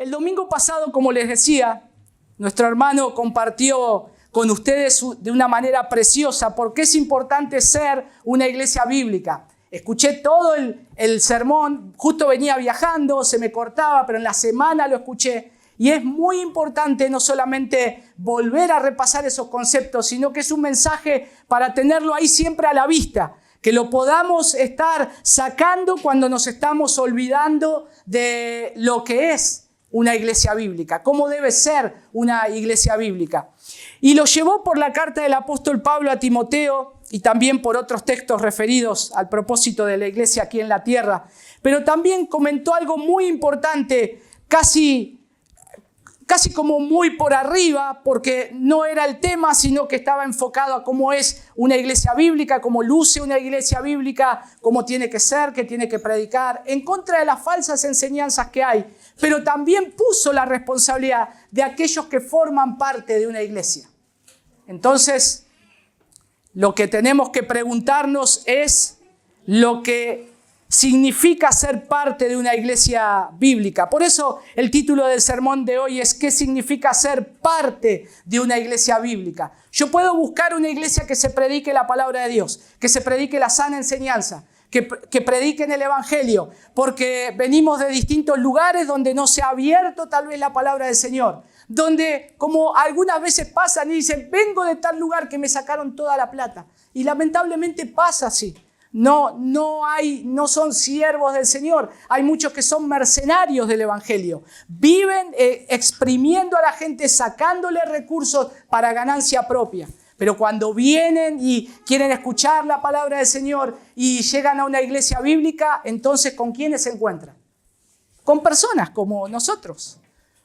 el domingo pasado, como les decía, nuestro hermano compartió con ustedes de una manera preciosa por qué es importante ser una iglesia bíblica. Escuché todo el sermón, justo venía viajando, se me cortaba, pero en la semana lo escuché. Y es muy importante no solamente volver a repasar esos conceptos, sino que es un mensaje para tenerlo ahí siempre a la vista. Que lo podamos estar sacando cuando nos estamos olvidando de lo que es una iglesia bíblica, cómo debe ser una iglesia bíblica. Y lo llevó por la carta del apóstol Pablo a Timoteo y también por otros textos referidos al propósito de la iglesia aquí en la tierra. Pero también comentó algo muy importante, casi como muy por arriba, porque no era el tema, sino que estaba enfocado a cómo es una iglesia bíblica, cómo luce una iglesia bíblica, cómo tiene que ser, qué tiene que predicar, en contra de las falsas enseñanzas que hay. Pero también puso la responsabilidad de aquellos que forman parte de una iglesia. Entonces, lo que tenemos que preguntarnos es lo que significa ser parte de una iglesia bíblica. Por eso el título del sermón de hoy es ¿qué significa ser parte de una iglesia bíblica? Yo puedo buscar una iglesia que se predique la palabra de Dios, que se predique la sana enseñanza, que prediquen el evangelio, porque venimos de distintos lugares donde no se ha abierto tal vez la palabra del Señor, donde como algunas veces pasan y dicen, vengo de tal lugar que me sacaron toda la plata. Y lamentablemente pasa así. No son siervos del Señor. Hay muchos que son mercenarios del evangelio. Viven exprimiendo a la gente, sacándole recursos para ganancia propia. Pero cuando vienen y quieren escuchar la palabra del Señor y llegan a una iglesia bíblica, entonces ¿con quiénes se encuentran? Con personas como nosotros,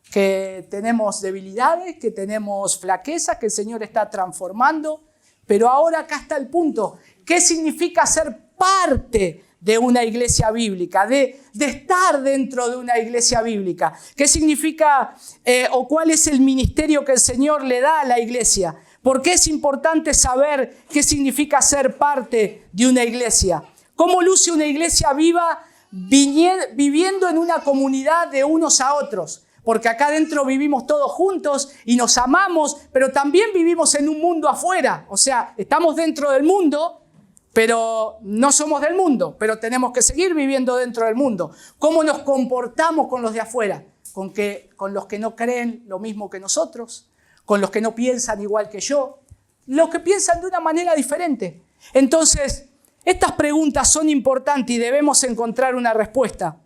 que tenemos debilidades, que tenemos flaquezas, que el Señor está transformando. Pero ahora acá está el punto. ¿Qué significa ser parte de una iglesia bíblica? De estar dentro de una iglesia bíblica. ¿Qué significa o cuál es el ministerio que el Señor le da a la iglesia? ¿Por qué es importante saber qué significa ser parte de una iglesia? ¿Cómo luce una iglesia viva viviendo en una comunidad de unos a otros? Porque acá adentro vivimos todos juntos y nos amamos, pero también vivimos en un mundo afuera. O sea, estamos dentro del mundo, pero no somos del mundo, pero tenemos que seguir viviendo dentro del mundo. ¿Cómo nos comportamos con los de afuera? Con los que no creen lo mismo que nosotros, con los que no piensan igual que yo, los que piensan de una manera diferente. Entonces, estas preguntas son importantes y debemos encontrar una respuesta,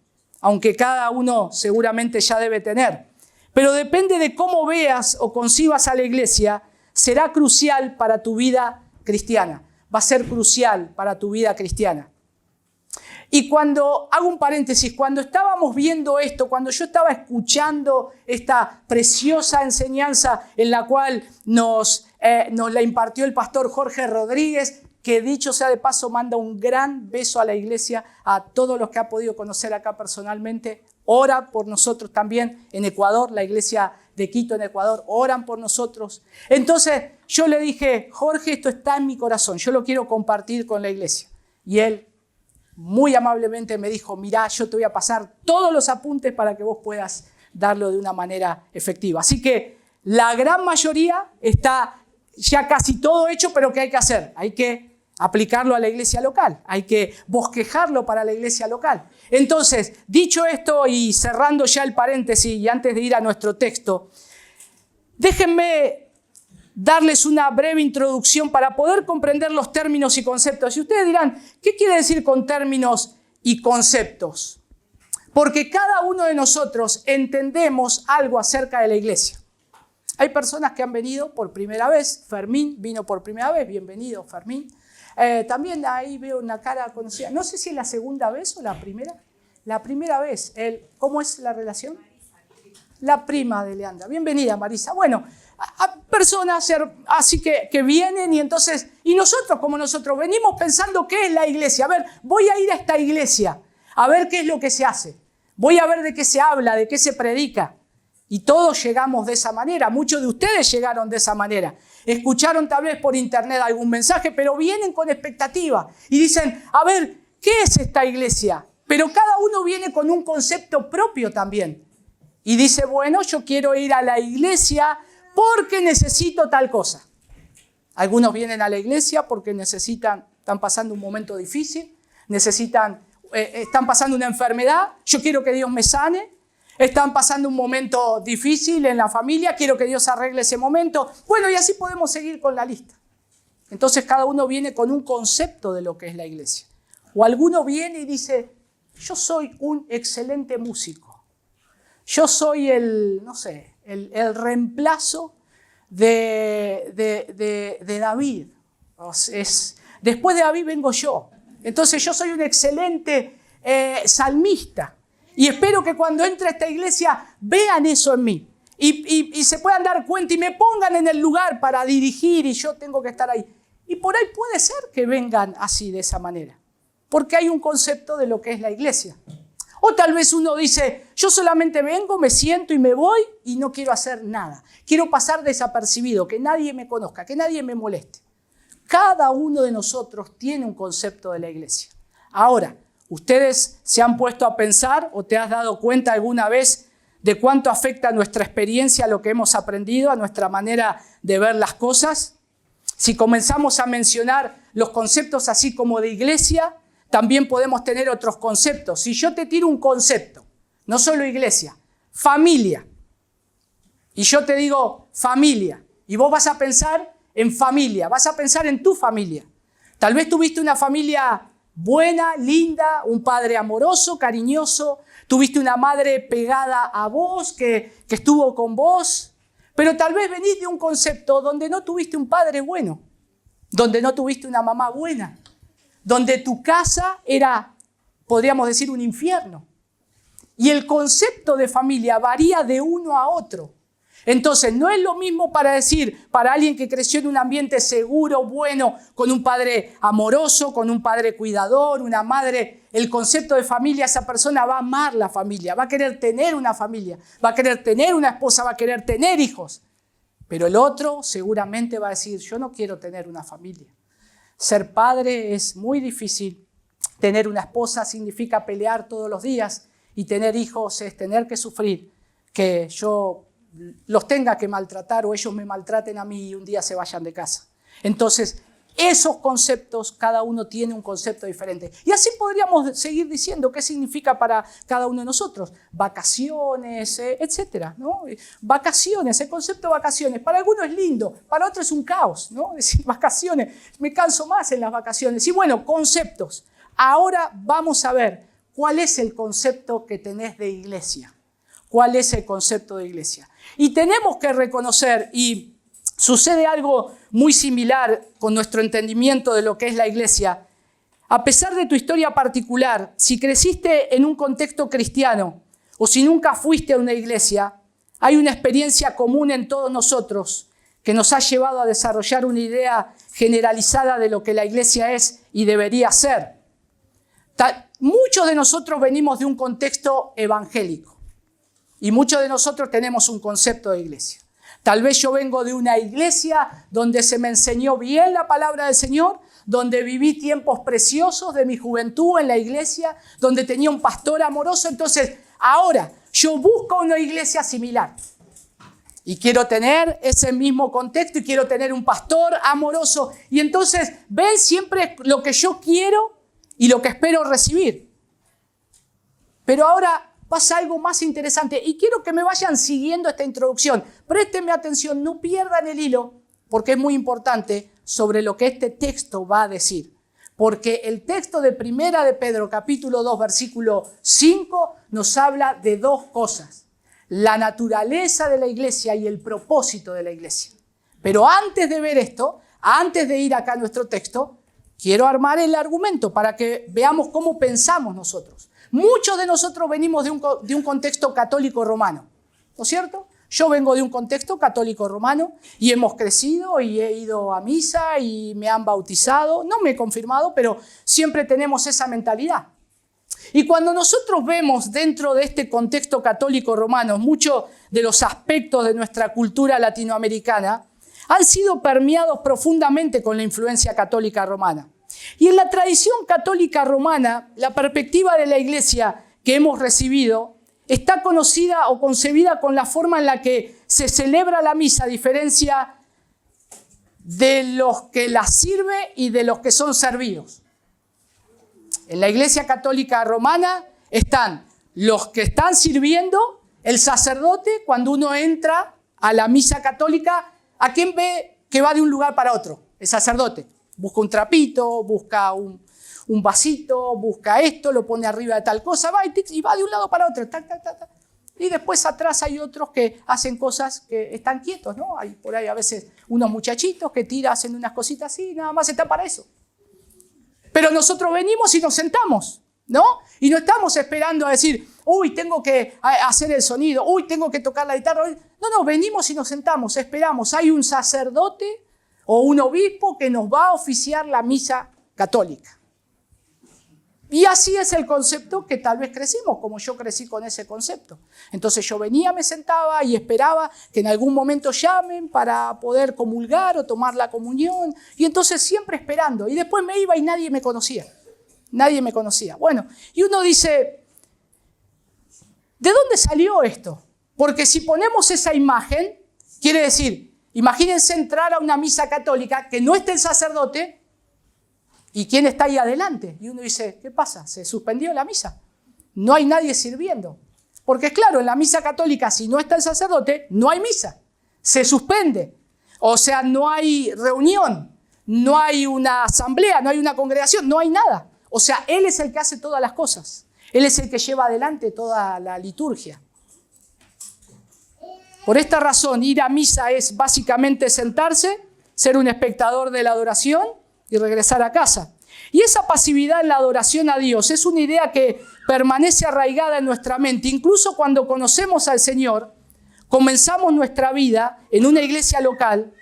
aunque cada uno seguramente ya debe tener. Pero depende de cómo veas o concibas a la iglesia, será crucial para tu vida cristiana. Va a ser crucial para tu vida cristiana. Y hago un paréntesis, cuando estábamos viendo esto, cuando yo estaba escuchando esta preciosa enseñanza en la cual nos la impartió el pastor Jorge Rodríguez, que dicho sea de paso, manda un gran beso a la iglesia, a todos los que ha podido conocer acá personalmente. Ora por nosotros también en Ecuador, la iglesia de Quito en Ecuador, oran por nosotros. Entonces yo le dije, Jorge, esto está en mi corazón, yo lo quiero compartir con la iglesia. Y él muy amablemente me dijo, mirá, yo te voy a pasar todos los apuntes para que vos puedas darlo de una manera efectiva. Así que la gran mayoría está ya casi todo hecho, pero ¿qué hay que hacer? Hay que aplicarlo a la iglesia local, hay que bosquejarlo para la iglesia local. Entonces, dicho esto y cerrando ya el paréntesis y antes de ir a nuestro texto, déjenme darles una breve introducción para poder comprender los términos y conceptos. Y ustedes dirán, ¿qué quiere decir con términos y conceptos? Porque cada uno de nosotros entendemos algo acerca de la iglesia. Hay personas que han venido por primera vez. Fermín vino por primera vez. Bienvenido, Fermín. También ahí veo una cara conocida. No sé si es la segunda vez o la primera. La primera vez. ¿Cómo es la relación? La prima de Leandra. Bienvenida, Marisa. Bueno, a personas así que vienen y nosotros como nosotros venimos pensando qué es la iglesia. A ver, voy a ir a esta iglesia a ver qué es lo que se hace. Voy a ver de qué se habla, de qué se predica. Y todos llegamos de esa manera. Muchos de ustedes llegaron de esa manera. Escucharon tal vez por internet algún mensaje, pero vienen con expectativa. Y dicen, a ver, ¿qué es esta iglesia? Pero cada uno viene con un concepto propio también. y dice, bueno, yo quiero ir a la iglesia porque necesito tal cosa. Algunos vienen a la iglesia porque están pasando un momento difícil, están pasando una enfermedad, yo quiero que Dios me sane, están pasando un momento difícil en la familia, quiero que Dios arregle ese momento. Bueno, y así podemos seguir con la lista. Entonces cada uno viene con un concepto de lo que es la iglesia. O alguno viene y dice, yo soy un excelente músico. Yo soy el reemplazo de David. Después de David vengo yo. Entonces yo soy un excelente salmista. Y espero que cuando entre a esta iglesia vean eso en mí. Y se puedan dar cuenta y me pongan en el lugar para dirigir y yo tengo que estar ahí. Y por ahí puede ser que vengan así, de esa manera. Porque hay un concepto de lo que es la iglesia. O tal vez uno dice, yo solamente vengo, me siento y me voy y no quiero hacer nada. Quiero pasar desapercibido, que nadie me conozca, que nadie me moleste. Cada uno de nosotros tiene un concepto de la iglesia. Ahora, ¿ustedes se han puesto a pensar o te has dado cuenta alguna vez de cuánto afecta nuestra experiencia, lo que hemos aprendido, a nuestra manera de ver las cosas? Si comenzamos a mencionar los conceptos así como de iglesia, también podemos tener otros conceptos. Si yo te tiro un concepto, no solo iglesia, familia, y yo te digo familia, y vos vas a pensar en familia, vas a pensar en tu familia. Tal vez tuviste una familia buena, linda, un padre amoroso, cariñoso, tuviste una madre pegada a vos, que estuvo con vos, pero tal vez venís de un concepto donde no tuviste un padre bueno, donde no tuviste una mamá buena, donde tu casa era, podríamos decir, un infierno. Y el concepto de familia varía de uno a otro. Entonces, no es lo mismo para alguien que creció en un ambiente seguro, bueno, con un padre amoroso, con un padre cuidador, una madre. El concepto de familia, esa persona va a amar la familia, va a querer tener una familia, va a querer tener una esposa, va a querer tener hijos. Pero el otro seguramente va a decir, yo no quiero tener una familia. Ser padre es muy difícil. Tener una esposa significa pelear todos los días y tener hijos es tener que sufrir que yo los tenga que maltratar o ellos me maltraten a mí y un día se vayan de casa. Entonces, esos conceptos, cada uno tiene un concepto diferente. Y así podríamos seguir diciendo qué significa para cada uno de nosotros. Vacaciones, etcétera, ¿no? Vacaciones, el concepto de vacaciones. Para algunos es lindo, para otros es un caos, ¿no? Decir vacaciones, me canso más en las vacaciones. Y bueno, conceptos. Ahora vamos a ver cuál es el concepto que tenés de iglesia. ¿Cuál es el concepto de iglesia? Y tenemos que reconocer, y sucede algo muy similar con nuestro entendimiento de lo que es la iglesia. A pesar de tu historia particular, si creciste en un contexto cristiano o si nunca fuiste a una iglesia, hay una experiencia común en todos nosotros que nos ha llevado a desarrollar una idea generalizada de lo que la iglesia es y debería ser. Muchos de nosotros venimos de un contexto evangélico. Y muchos de nosotros tenemos un concepto de iglesia. Tal vez yo vengo de una iglesia donde se me enseñó bien la palabra del Señor, donde viví tiempos preciosos de mi juventud en la iglesia, donde tenía un pastor amoroso. Entonces, ahora yo busco una iglesia similar. Y quiero tener ese mismo contexto y quiero tener un pastor amoroso. Y entonces, ven siempre lo que yo quiero y lo que espero recibir. Pero ahora pasa algo más interesante y quiero que me vayan siguiendo esta introducción. Préstenme atención, no pierdan el hilo, porque es muy importante sobre lo que este texto va a decir. Porque el texto de Primera de Pedro, capítulo 2, versículo 5, nos habla de dos cosas. La naturaleza de la iglesia y el propósito de la iglesia. Pero antes de ver esto, antes de ir acá a nuestro texto, quiero armar el argumento para que veamos cómo pensamos nosotros. Muchos de nosotros venimos de un contexto católico romano, ¿no es cierto? Yo vengo de un contexto católico romano y hemos crecido y he ido a misa y me han bautizado. No me he confirmado, pero siempre tenemos esa mentalidad. Y cuando nosotros vemos dentro de este contexto católico romano muchos de los aspectos de nuestra cultura latinoamericana han sido permeados profundamente con la influencia católica romana. Y en la tradición católica romana, la perspectiva de la iglesia que hemos recibido está conocida o concebida con la forma en la que se celebra la misa, a diferencia de los que la sirve y de los que son servidos. En la Iglesia Católica Romana están los que están sirviendo, el sacerdote. Cuando uno entra a la misa católica, ¿a quién ve que va de un lugar para otro? El sacerdote. Busca un trapito, busca un vasito, busca esto, lo pone arriba de tal cosa, va y va de un lado para otro. Y después atrás hay otros que hacen cosas que están quietos, ¿no? Hay por ahí a veces unos muchachitos que hacen unas cositas así, nada más está para eso. Pero nosotros venimos y nos sentamos, ¿no? Y no estamos esperando a decir, uy, tengo que hacer el sonido, uy, tengo que tocar la guitarra. No, venimos y nos sentamos, esperamos. Hay un sacerdote o un obispo que nos va a oficiar la misa católica. Y así es el concepto que tal vez crecimos, como yo crecí con ese concepto. Entonces yo venía, me sentaba y esperaba que en algún momento llamen para poder comulgar o tomar la comunión. Y entonces siempre esperando. Y después me iba y nadie me conocía. Nadie me conocía. Bueno, y uno dice, ¿de dónde salió esto? Porque si ponemos esa imagen, quiere decir, imagínense entrar a una misa católica que no esté el sacerdote. ¿Y quién está ahí adelante? Y uno dice, ¿qué pasa? Se suspendió la misa. No hay nadie sirviendo. Porque claro, en la misa católica, si no está el sacerdote, no hay misa. Se suspende. O sea, no hay reunión, no hay una asamblea, no hay una congregación, no hay nada. O sea, Él es el que hace todas las cosas. Él es el que lleva adelante toda la liturgia. Por esta razón, ir a misa es básicamente sentarse, ser un espectador de la adoración y regresar a casa. Y esa pasividad en la adoración a Dios es una idea que permanece arraigada en nuestra mente. Incluso cuando conocemos al Señor, comenzamos nuestra vida en una iglesia local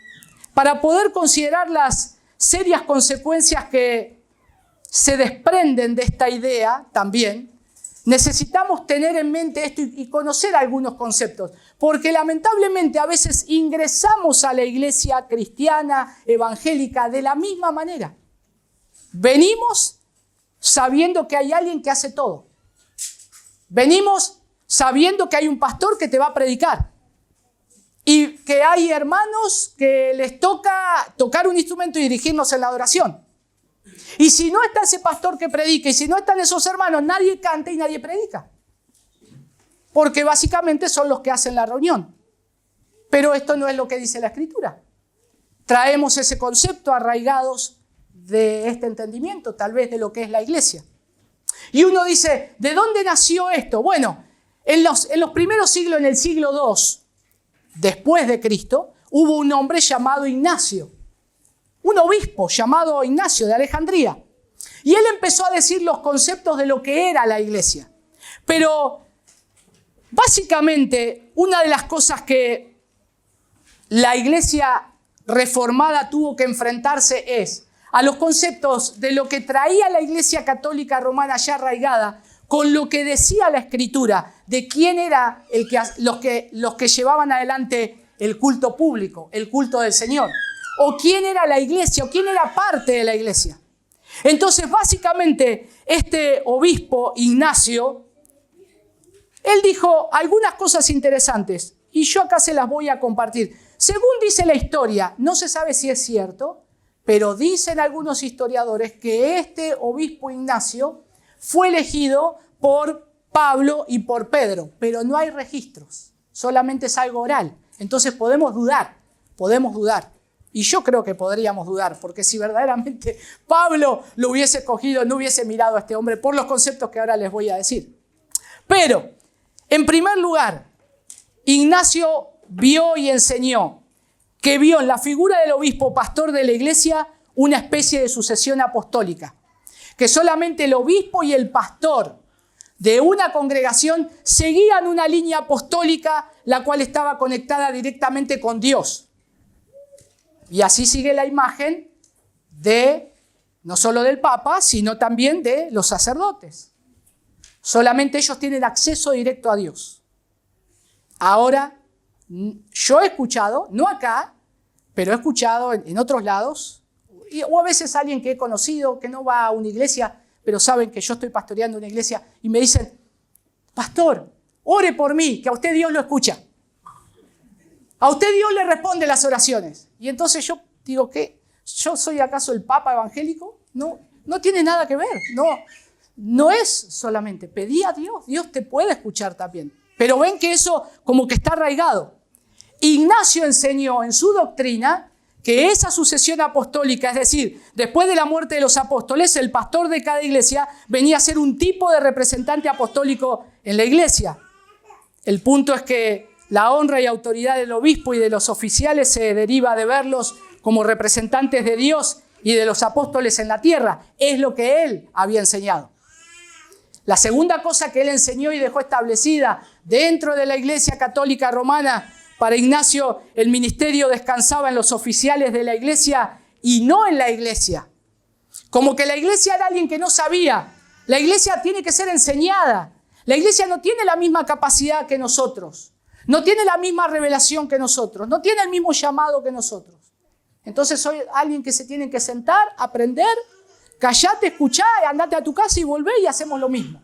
para poder considerar las serias consecuencias que se desprenden de esta idea también. Necesitamos tener en mente esto y conocer algunos conceptos, porque lamentablemente a veces ingresamos a la iglesia cristiana, evangélica, de la misma manera. Venimos sabiendo que hay alguien que hace todo. Venimos sabiendo que hay un pastor que te va a predicar y que hay hermanos que les toca tocar un instrumento y dirigirnos en la adoración. Y si no está ese pastor que predica y si no están esos hermanos, nadie canta y nadie predica. Porque básicamente son los que hacen la reunión. Pero esto no es lo que dice la Escritura. Traemos ese concepto arraigados de este entendimiento, tal vez de lo que es la iglesia. Y uno dice, ¿de dónde nació esto? Bueno, en los primeros siglos, en el siglo II, después de Cristo, hubo un hombre llamado Ignacio. Un obispo llamado Ignacio de Alejandría. Y él empezó a decir los conceptos de lo que era la iglesia. Pero básicamente una de las cosas que la iglesia reformada tuvo que enfrentarse es a los conceptos de lo que traía la iglesia católica romana ya arraigada con lo que decía la Escritura de quién era los que llevaban adelante el culto público, el culto del Señor. O quién era la iglesia, o quién era parte de la iglesia. Entonces, básicamente, este obispo Ignacio, él dijo algunas cosas interesantes, y yo acá se las voy a compartir. Según dice la historia, no se sabe si es cierto, pero dicen algunos historiadores que este obispo Ignacio fue elegido por Pablo y por Pedro, pero no hay registros, solamente es algo oral. Entonces podemos dudar. Y yo creo que podríamos dudar, porque si verdaderamente Pablo lo hubiese cogido, no hubiese mirado a este hombre por los conceptos que ahora les voy a decir. Pero, en primer lugar, Ignacio vio y enseñó que vio en la figura del obispo pastor de la iglesia una especie de sucesión apostólica, que solamente el obispo y el pastor de una congregación seguían una línea apostólica, la cual estaba conectada directamente con Dios. Y así sigue la imagen de, no solo del Papa, sino también de los sacerdotes. Solamente ellos tienen acceso directo a Dios. Ahora, yo he escuchado, no acá, pero he escuchado en otros lados, o a veces alguien que he conocido que no va a una iglesia, pero saben que yo estoy pastoreando una iglesia y me dicen, pastor, ore por mí, que a usted Dios lo escucha. A usted Dios le responde las oraciones. Y entonces yo digo, ¿qué? ¿Yo soy acaso el Papa evangélico? No, no tiene nada que ver. No es solamente pedí a Dios. Dios te puede escuchar también. Pero ven que eso como que está arraigado. Ignacio enseñó en su doctrina que esa sucesión apostólica, es decir, después de la muerte de los apóstoles, el pastor de cada iglesia venía a ser un tipo de representante apostólico en la iglesia. El punto es que la honra y autoridad del obispo y de los oficiales se deriva de verlos como representantes de Dios y de los apóstoles en la tierra. Es lo que él había enseñado. La segunda cosa que él enseñó y dejó establecida dentro de la Iglesia Católica Romana, para Ignacio el ministerio descansaba en los oficiales de la iglesia y no en la iglesia. Como que la iglesia era alguien que no sabía. La iglesia tiene que ser enseñada. La iglesia no tiene la misma capacidad que nosotros. No tiene la misma revelación que nosotros. No tiene el mismo llamado que nosotros. Entonces soy alguien que se tiene que sentar, aprender, callate, escuchá, andate a tu casa y volvé y hacemos lo mismo.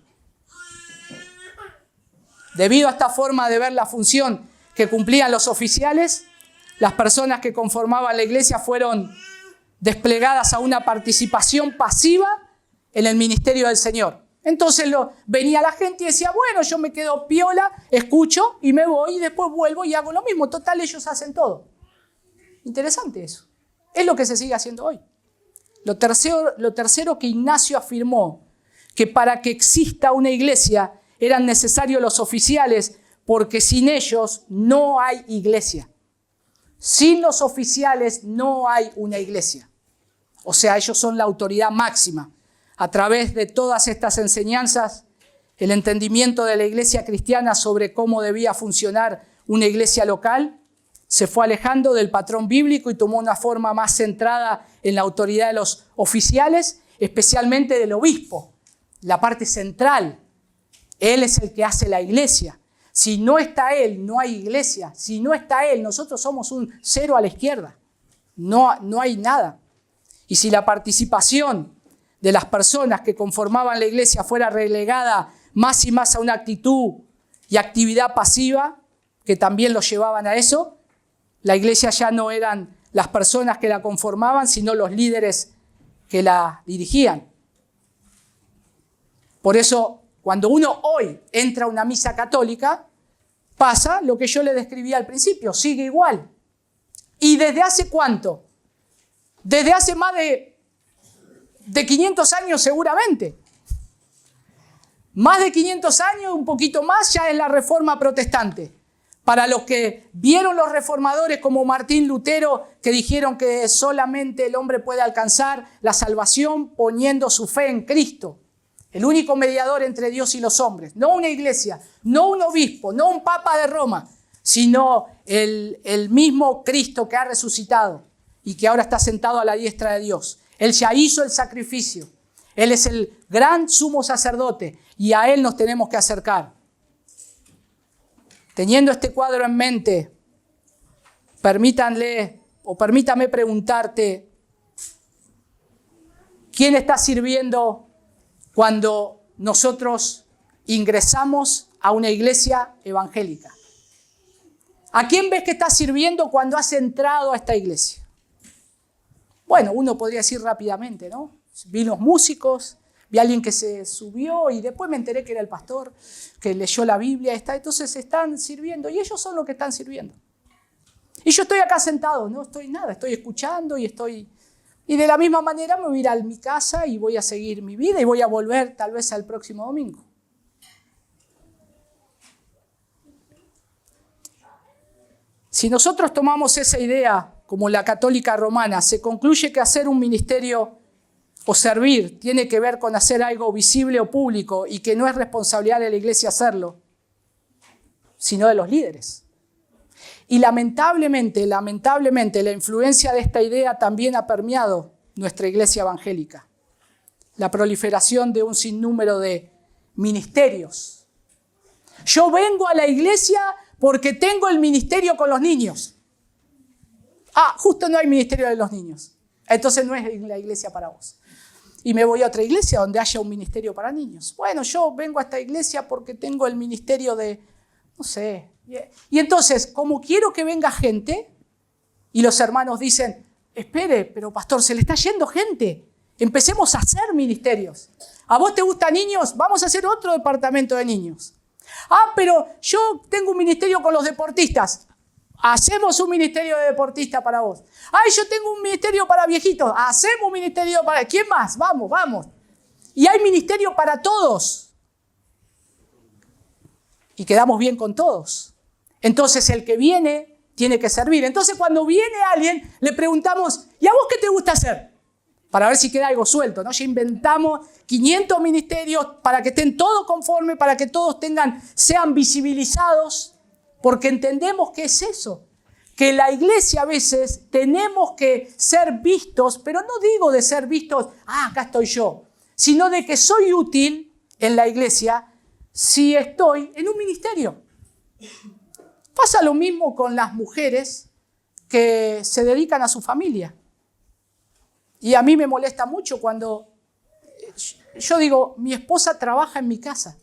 Debido a esta forma de ver la función que cumplían los oficiales, las personas que conformaban la iglesia fueron desplegadas a una participación pasiva en el ministerio del Señor. Entonces venía la gente y decía, bueno, yo me quedo piola, escucho y me voy y después vuelvo y hago lo mismo. Total, ellos hacen todo. Interesante eso. Es lo que se sigue haciendo hoy. Lo tercero que Ignacio afirmó, que para que exista una iglesia eran necesarios los oficiales, porque sin ellos no hay iglesia. Sin los oficiales no hay una iglesia. O sea, ellos son la autoridad máxima. A través de todas estas enseñanzas, el entendimiento de la iglesia cristiana sobre cómo debía funcionar una iglesia local se fue alejando del patrón bíblico y tomó una forma más centrada en la autoridad de los oficiales, especialmente del obispo, la parte central. Él es el que hace la iglesia. Si no está él, no hay iglesia. Si no está él, nosotros somos un cero a la izquierda. No hay nada. Y si la participación de las personas que conformaban la iglesia fuera relegada más y más a una actitud y actividad pasiva, que también los llevaban a eso, la iglesia ya no eran las personas que la conformaban, sino los líderes que la dirigían. Por eso, cuando uno hoy entra a una misa católica, pasa lo que yo le describí al principio, sigue igual. ¿Y desde hace cuánto? Desde hace más de 500 años seguramente. Más de 500 años, un poquito más, ya es la Reforma Protestante. Para los que vieron los reformadores como Martín Lutero, que dijeron que solamente el hombre puede alcanzar la salvación poniendo su fe en Cristo. El único mediador entre Dios y los hombres. No una iglesia, no un obispo, no un papa de Roma, sino el mismo Cristo que ha resucitado y que ahora está sentado a la diestra de Dios. Él ya hizo el sacrificio. Él es el gran sumo sacerdote y a Él nos tenemos que acercar. Teniendo este cuadro en mente, permítame preguntarte, ¿quién está sirviendo cuando nosotros ingresamos a una iglesia evangélica? ¿A quién ves que está sirviendo cuando has entrado a esta iglesia? Bueno, uno podría decir rápidamente, ¿no? Vi los músicos, vi a alguien que se subió y después me enteré que era el pastor, que leyó la Biblia. Entonces están sirviendo y ellos son los que están sirviendo. Y yo estoy acá sentado, no estoy nada, estoy escuchando y de la misma manera me voy a ir a mi casa y voy a seguir mi vida y voy a volver tal vez al próximo domingo. Si nosotros tomamos esa idea como la católica romana, se concluye que hacer un ministerio o servir tiene que ver con hacer algo visible o público y que no es responsabilidad de la iglesia hacerlo, sino de los líderes. Y lamentablemente, la influencia de esta idea también ha permeado nuestra iglesia evangélica. La proliferación de un sinnúmero de ministerios. Yo vengo a la iglesia porque tengo el ministerio con los niños. Justo no hay ministerio de los niños. Entonces no es la iglesia para vos. Y me voy a otra iglesia donde haya un ministerio para niños. Bueno, yo vengo a esta iglesia porque tengo el ministerio de No sé. Y entonces, como quiero que venga gente, y los hermanos dicen, espere, pero pastor, se le está yendo gente. Empecemos a hacer ministerios. ¿A vos te gustan niños? Vamos a hacer otro departamento de niños. Ah, pero yo tengo un ministerio con los deportistas. Hacemos un ministerio de deportistas para vos. Ay, yo tengo un ministerio para viejitos. Hacemos un ministerio para... ¿Quién más? Vamos, vamos. Y hay ministerio para todos. Y quedamos bien con todos. Entonces el que viene tiene que servir. Entonces cuando viene alguien le preguntamos, ¿y a vos qué te gusta hacer? Para ver si queda algo suelto, ¿no? Ya inventamos 500 ministerios para que estén todos conformes, para que todos sean visibilizados, porque entendemos que es eso, que la iglesia a veces tenemos que ser vistos, pero no digo de ser vistos, acá estoy yo, sino de que soy útil en la iglesia si estoy en un ministerio. Pasa lo mismo con las mujeres que se dedican a su familia. Y a mí me molesta mucho cuando yo digo, mi esposa trabaja en mi casa.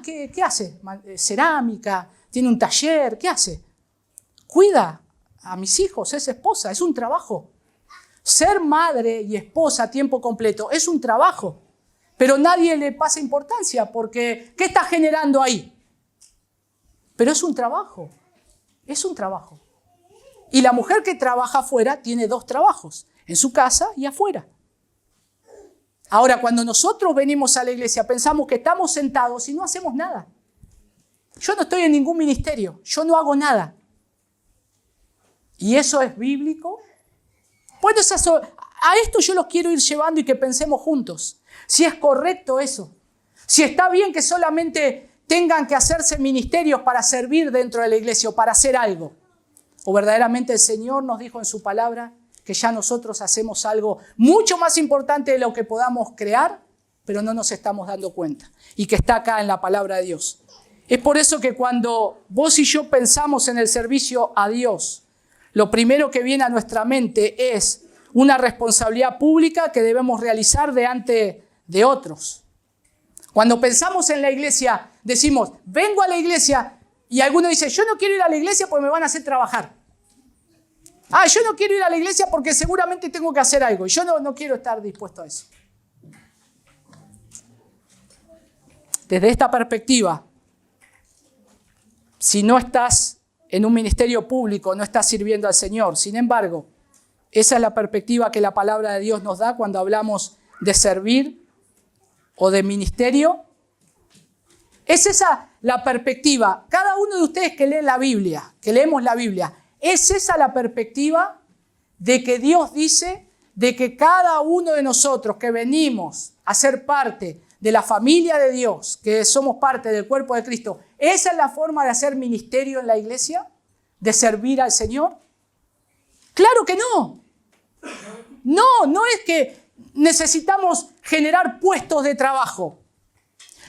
¿Qué hace? Cerámica, tiene un taller, ¿qué hace? Cuida a mis hijos, es esposa, es un trabajo. Ser madre y esposa a tiempo completo es un trabajo, pero nadie le pasa importancia porque ¿qué está generando ahí? Pero es un trabajo, es un trabajo. Y la mujer que trabaja afuera tiene 2 trabajos, en su casa y afuera. Ahora, cuando nosotros venimos a la iglesia, pensamos que estamos sentados y no hacemos nada. Yo no estoy en ningún ministerio, yo no hago nada. ¿Y eso es bíblico? Bueno, a esto yo los quiero ir llevando y que pensemos juntos. Si es correcto eso. Si está bien que solamente tengan que hacerse ministerios para servir dentro de la iglesia o para hacer algo. O verdaderamente el Señor nos dijo en su palabra que ya nosotros hacemos algo mucho más importante de lo que podamos crear, pero no nos estamos dando cuenta. Y que está acá en la palabra de Dios. Es por eso que cuando vos y yo pensamos en el servicio a Dios, lo primero que viene a nuestra mente es una responsabilidad pública que debemos realizar delante de otros. Cuando pensamos en la iglesia, decimos, vengo a la iglesia, y alguno dice, yo no quiero ir a la iglesia porque me van a hacer trabajar. Yo no quiero ir a la iglesia porque seguramente tengo que hacer algo, y yo no quiero estar dispuesto a eso. Desde esta perspectiva, si no estás en un ministerio público, no estás sirviendo al Señor. Sin embargo, esa es la perspectiva que la palabra de Dios nos da cuando hablamos de servir o de ministerio. Es esa la perspectiva. Cada uno de ustedes que leen la Biblia, que leemos la Biblia, es esa la perspectiva de que Dios dice de que cada uno de nosotros que venimos a ser parte de la familia de Dios, que somos parte del cuerpo de Cristo, ¿esa es la forma de hacer ministerio en la iglesia? ¿De servir al Señor? ¡Claro que no! No es que necesitamos generar puestos de trabajo.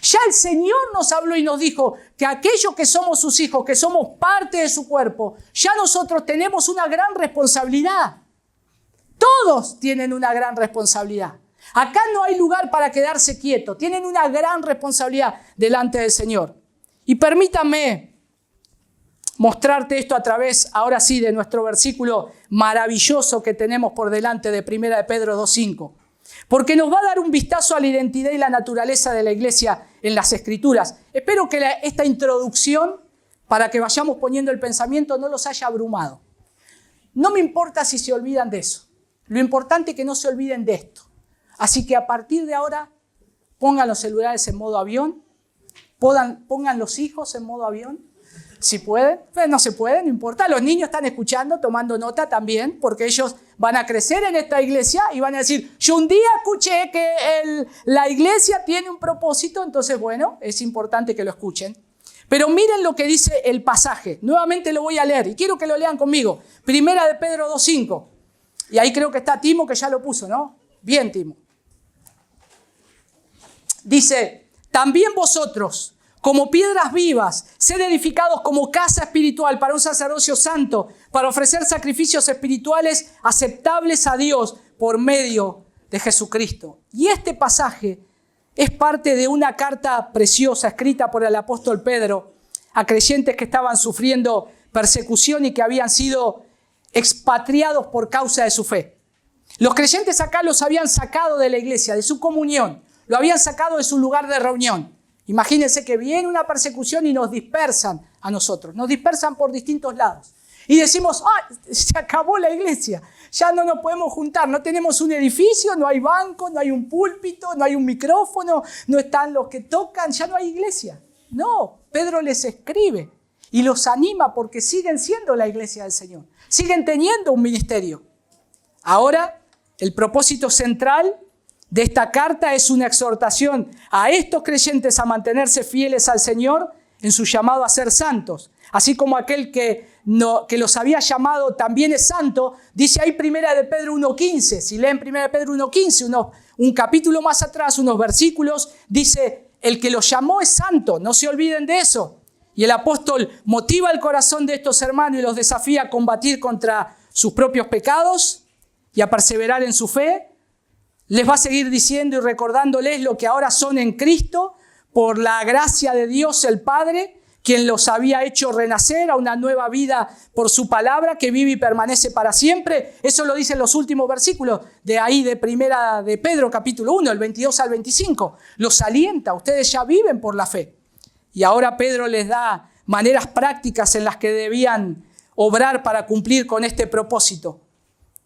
Ya el Señor nos habló y nos dijo que aquellos que somos sus hijos, que somos parte de su cuerpo, ya nosotros tenemos una gran responsabilidad. Todos tienen una gran responsabilidad. Acá no hay lugar para quedarse quieto. Tienen una gran responsabilidad delante del Señor. Y permítame mostrarte esto a través, ahora sí, de nuestro versículo maravilloso que tenemos por delante de 1 de Pedro 2:5. Porque nos va a dar un vistazo a la identidad y la naturaleza de la iglesia en las Escrituras. Espero que esta introducción, para que vayamos poniendo el pensamiento, no los haya abrumado. No me importa si se olvidan de eso. Lo importante es que no se olviden de esto. Así que a partir de ahora, pongan los celulares en modo avión, pongan los hijos en modo avión, si pueden. No se puede, no importa. Los niños están escuchando, tomando nota también, porque ellos van a crecer en esta iglesia y van a decir, yo un día escuché que la iglesia tiene un propósito, entonces bueno, es importante que lo escuchen. Pero miren lo que dice el pasaje. Nuevamente lo voy a leer y quiero que lo lean conmigo. 1 de Pedro 2:5. Y ahí creo que está Timo, que ya lo puso, ¿no? Bien, Timo. Dice, también vosotros, como piedras vivas, sed edificados como casa espiritual para un sacerdocio santo, para ofrecer sacrificios espirituales aceptables a Dios por medio de Jesucristo. Y este pasaje es parte de una carta preciosa escrita por el apóstol Pedro a creyentes que estaban sufriendo persecución y que habían sido expatriados por causa de su fe. Los creyentes acá los habían sacado de la iglesia, de su comunión, lo habían sacado de su lugar de reunión. Imagínense que viene una persecución y nos dispersan a nosotros, nos dispersan por distintos lados. Y decimos, se acabó la iglesia, ya no nos podemos juntar, no tenemos un edificio, no hay banco, no hay un púlpito, no hay un micrófono, no están los que tocan, ya no hay iglesia. No, Pedro les escribe y los anima porque siguen siendo la iglesia del Señor, siguen teniendo un ministerio. Ahora, el propósito central de esta carta es una exhortación a estos creyentes a mantenerse fieles al Señor en su llamado a ser santos. Así como aquel que los había llamado también es santo, dice ahí 1 de Pedro 1.15. Si leen 1 de Pedro 1.15, un capítulo más atrás, unos versículos, dice, el que los llamó es santo, no se olviden de eso. Y el apóstol motiva el corazón de estos hermanos y los desafía a combatir contra sus propios pecados y a perseverar en su fe. Les va a seguir diciendo y recordándoles lo que ahora son en Cristo por la gracia de Dios el Padre, quien los había hecho renacer a una nueva vida por su palabra que vive y permanece para siempre. Eso lo dicen los últimos versículos de ahí de 1 de Pedro capítulo 1, el 22 al 25. Los alienta, ustedes ya viven por la fe. Y ahora Pedro les da maneras prácticas en las que debían obrar para cumplir con este propósito.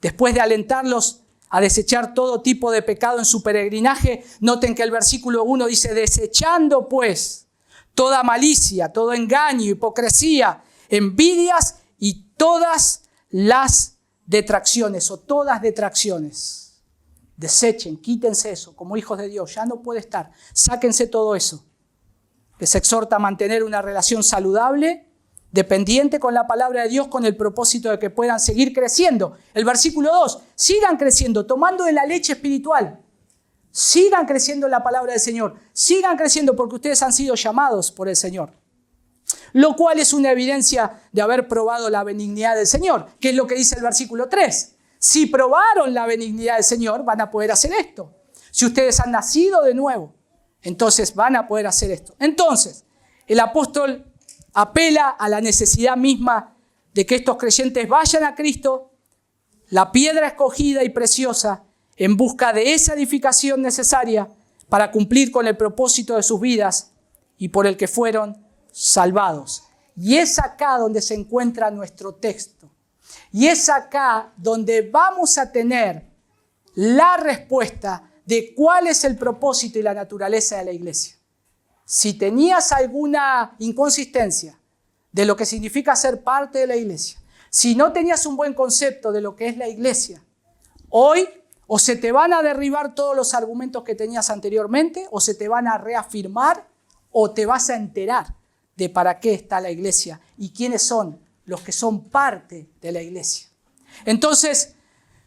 Después de alentarlos a desechar todo tipo de pecado en su peregrinaje, noten que el versículo 1 dice, desechando pues toda malicia, todo engaño, hipocresía, envidias y todas las detracciones o todas detracciones. Desechen, quítense eso como hijos de Dios, ya no puede estar, sáquense todo eso. Les exhorta a mantener una relación saludable, dependiente con la palabra de Dios, con el propósito de que puedan seguir creciendo. El versículo 2, sigan creciendo, tomando de la leche espiritual. Sigan creciendo en la palabra del Señor. Sigan creciendo porque ustedes han sido llamados por el Señor. Lo cual es una evidencia de haber probado la benignidad del Señor, que es lo que dice el versículo 3. Si probaron la benignidad del Señor, van a poder hacer esto. Si ustedes han nacido de nuevo, entonces van a poder hacer esto. Entonces, el apóstol apela a la necesidad misma de que estos creyentes vayan a Cristo, la piedra escogida y preciosa, en busca de esa edificación necesaria para cumplir con el propósito de sus vidas y por el que fueron salvados. Y es acá donde se encuentra nuestro texto. Y es acá donde vamos a tener la respuesta de cuál es el propósito y la naturaleza de la iglesia. Si tenías alguna inconsistencia de lo que significa ser parte de la iglesia, si no tenías un buen concepto de lo que es la iglesia, hoy o se te van a derribar todos los argumentos que tenías anteriormente, o se te van a reafirmar, o te vas a enterar de para qué está la iglesia y quiénes son los que son parte de la iglesia. Entonces,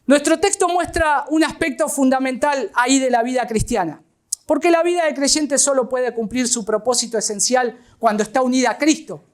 nuestro texto muestra un aspecto fundamental ahí de la vida cristiana. Porque la vida de creyente solo puede cumplir su propósito esencial cuando está unida a Cristo.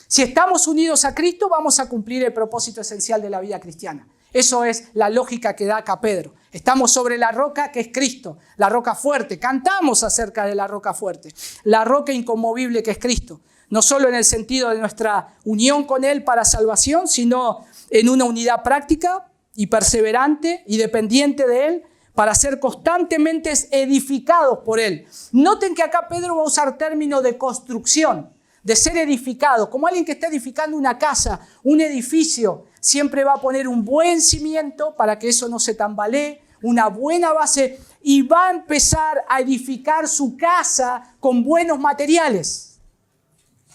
Si estamos unidos a Cristo, vamos a cumplir el propósito esencial de la vida cristiana. Eso es la lógica que da acá Pedro. Estamos sobre la roca que es Cristo, la roca fuerte. Cantamos acerca de la roca fuerte, la roca inconmovible que es Cristo. No solo en el sentido de nuestra unión con Él para salvación, sino en una unidad práctica y perseverante y dependiente de Él, para ser constantemente edificados por Él. Noten que acá Pedro va a usar término de construcción, de ser edificado, como alguien que está edificando una casa, un edificio, siempre va a poner un buen cimiento para que eso no se tambalee, una buena base, y va a empezar a edificar su casa con buenos materiales.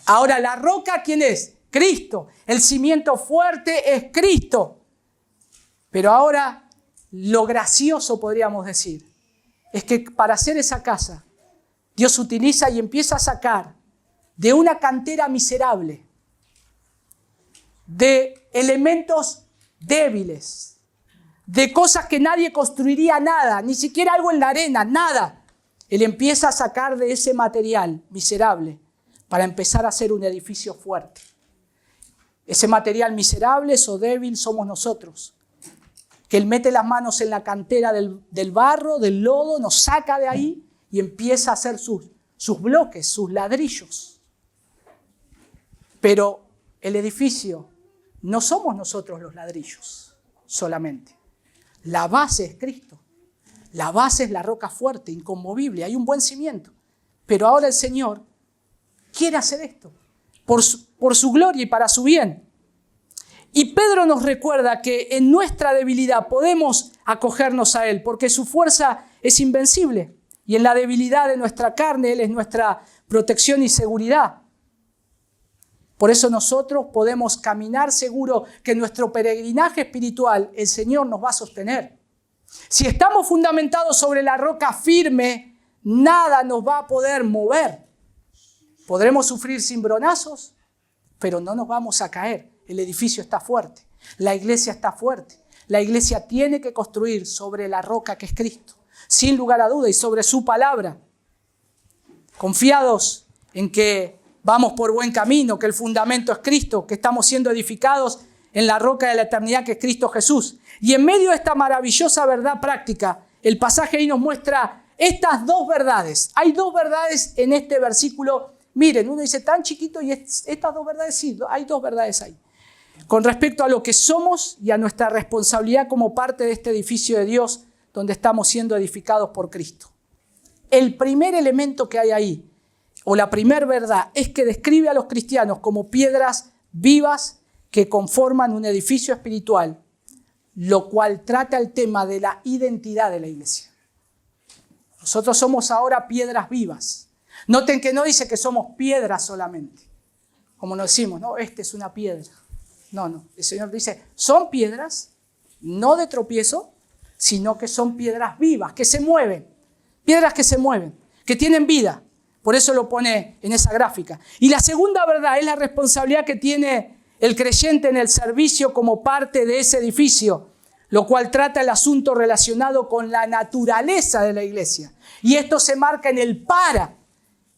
Ahora, ¿la roca quién es? Cristo. El cimiento fuerte es Cristo. Pero ahora, lo gracioso, podríamos decir, es que para hacer esa casa, Dios utiliza y empieza a sacar de una cantera miserable, de elementos débiles, de cosas que nadie construiría nada, ni siquiera algo en la arena, nada. Él empieza a sacar de ese material miserable para empezar a hacer un edificio fuerte. Ese material miserable o débil somos nosotros, que Él mete las manos en la cantera del barro, del lodo, nos saca de ahí y empieza a hacer sus bloques, sus ladrillos. Pero el edificio no somos nosotros los ladrillos solamente. La base es Cristo. La base es la roca fuerte, inconmovible. Hay un buen cimiento. Pero ahora el Señor quiere hacer esto por su gloria y para su bien. Y Pedro nos recuerda que en nuestra debilidad podemos acogernos a Él, porque su fuerza es invencible. Y en la debilidad de nuestra carne, Él es nuestra protección y seguridad. Por eso nosotros podemos caminar seguro que en nuestro peregrinaje espiritual el Señor nos va a sostener. Si estamos fundamentados sobre la roca firme, nada nos va a poder mover. Podremos sufrir cimbronazos, pero no nos vamos a caer. El edificio está fuerte, la iglesia está fuerte. La iglesia tiene que construir sobre la roca que es Cristo, sin lugar a duda, y sobre su palabra. Confiados en que vamos por buen camino, que el fundamento es Cristo, que estamos siendo edificados en la roca de la eternidad que es Cristo Jesús. Y en medio de esta maravillosa verdad práctica, el pasaje ahí nos muestra estas dos verdades. Hay dos verdades en este versículo. Miren, uno dice tan chiquito y estas dos verdades, sí, hay dos verdades ahí. Con respecto a lo que somos y a nuestra responsabilidad como parte de este edificio de Dios donde estamos siendo edificados por Cristo. El primer elemento que hay ahí, o la primera verdad, es que describe a los cristianos como piedras vivas que conforman un edificio espiritual, lo cual trata el tema de la identidad de la iglesia. Nosotros somos ahora piedras vivas. Noten que no dice que somos piedras solamente, como nos decimos, no, esta es una piedra. No, el Señor dice, son piedras, no de tropiezo, sino que son piedras vivas, que se mueven, piedras que se mueven, que tienen vida. Por eso lo pone en esa gráfica. Y la segunda verdad es la responsabilidad que tiene el creyente en el servicio como parte de ese edificio, lo cual trata el asunto relacionado con la naturaleza de la iglesia. Y esto se marca en el para.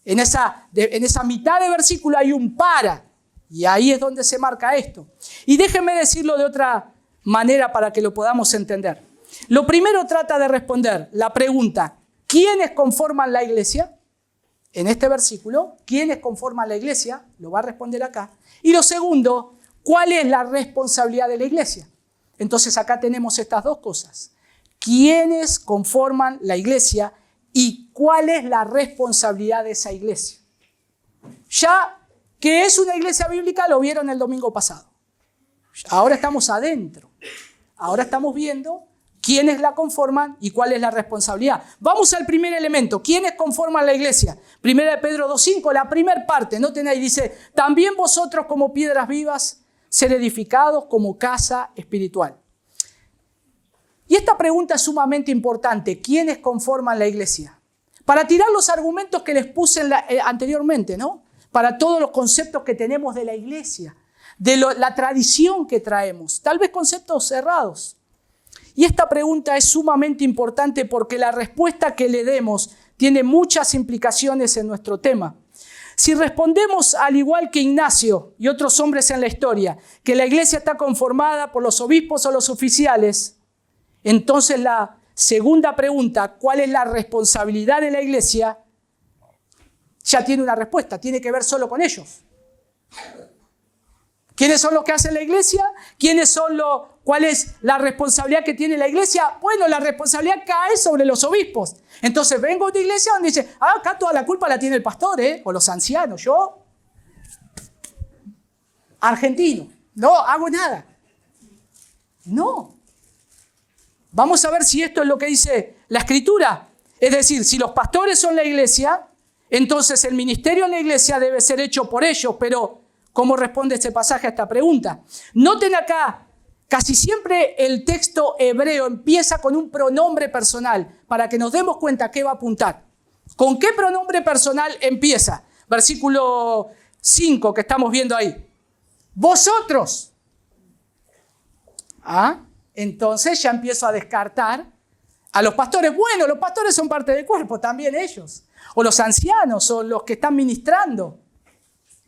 En esa mitad de versículo hay un para. Y ahí es donde se marca esto. Y déjenme decirlo de otra manera para que lo podamos entender. Lo primero trata de responder la pregunta, ¿quiénes conforman la iglesia? En este versículo, ¿quiénes conforman la iglesia? Lo va a responder acá. Y lo segundo, ¿cuál es la responsabilidad de la iglesia? Entonces acá tenemos estas dos cosas. ¿Quiénes conforman la iglesia y cuál es la responsabilidad de esa iglesia? Ya que es una iglesia bíblica lo vieron el domingo pasado. Ahora estamos adentro. Ahora estamos viendo quiénes la conforman y cuál es la responsabilidad. Vamos al primer elemento. ¿Quiénes conforman la iglesia? Primera de Pedro 2:5, la primera parte. Noten ahí, dice, también vosotros como piedras vivas, ser edificados como casa espiritual. Y esta pregunta es sumamente importante. ¿Quiénes conforman la iglesia? Para tirar los argumentos que les puse anteriormente, ¿no? Para todos los conceptos que tenemos de la iglesia, de la tradición que traemos, tal vez conceptos cerrados. Y esta pregunta es sumamente importante porque la respuesta que le demos tiene muchas implicaciones en nuestro tema. Si respondemos al igual que Ignacio y otros hombres en la historia, que la iglesia está conformada por los obispos o los oficiales, entonces la segunda pregunta, ¿cuál es la responsabilidad de la iglesia? Ya tiene una respuesta, tiene que ver solo con ellos. ¿Quiénes son los que hacen la iglesia? ¿Cuál es la responsabilidad que tiene la iglesia? Bueno, la responsabilidad cae sobre los obispos. Entonces vengo a una iglesia donde dice, acá toda la culpa la tiene el pastor, o los ancianos. Yo, argentino, no hago nada. No. Vamos a ver si esto es lo que dice la Escritura. Es decir, si los pastores son la iglesia, entonces el ministerio en la iglesia debe ser hecho por ellos. Pero, ¿cómo responde este pasaje a esta pregunta? Noten acá, casi siempre el texto hebreo empieza con un pronombre personal para que nos demos cuenta a qué va a apuntar. ¿Con qué pronombre personal empieza? Versículo 5 que estamos viendo ahí. Vosotros. Entonces ya empiezo a descartar a los pastores. Bueno, los pastores son parte del cuerpo, también ellos. O los ancianos, o los que están ministrando.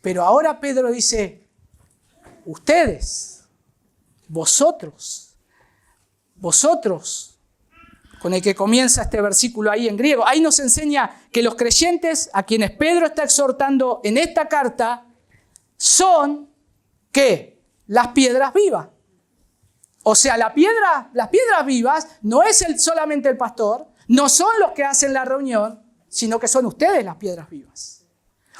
Pero ahora Pedro dice, ustedes, vosotros, con el que comienza este versículo ahí en griego. Ahí nos enseña que los creyentes a quienes Pedro está exhortando en esta carta son, ¿qué? Las piedras vivas. O sea, las piedras vivas no es solamente el pastor, no son los que hacen la reunión, sino que son ustedes las piedras vivas.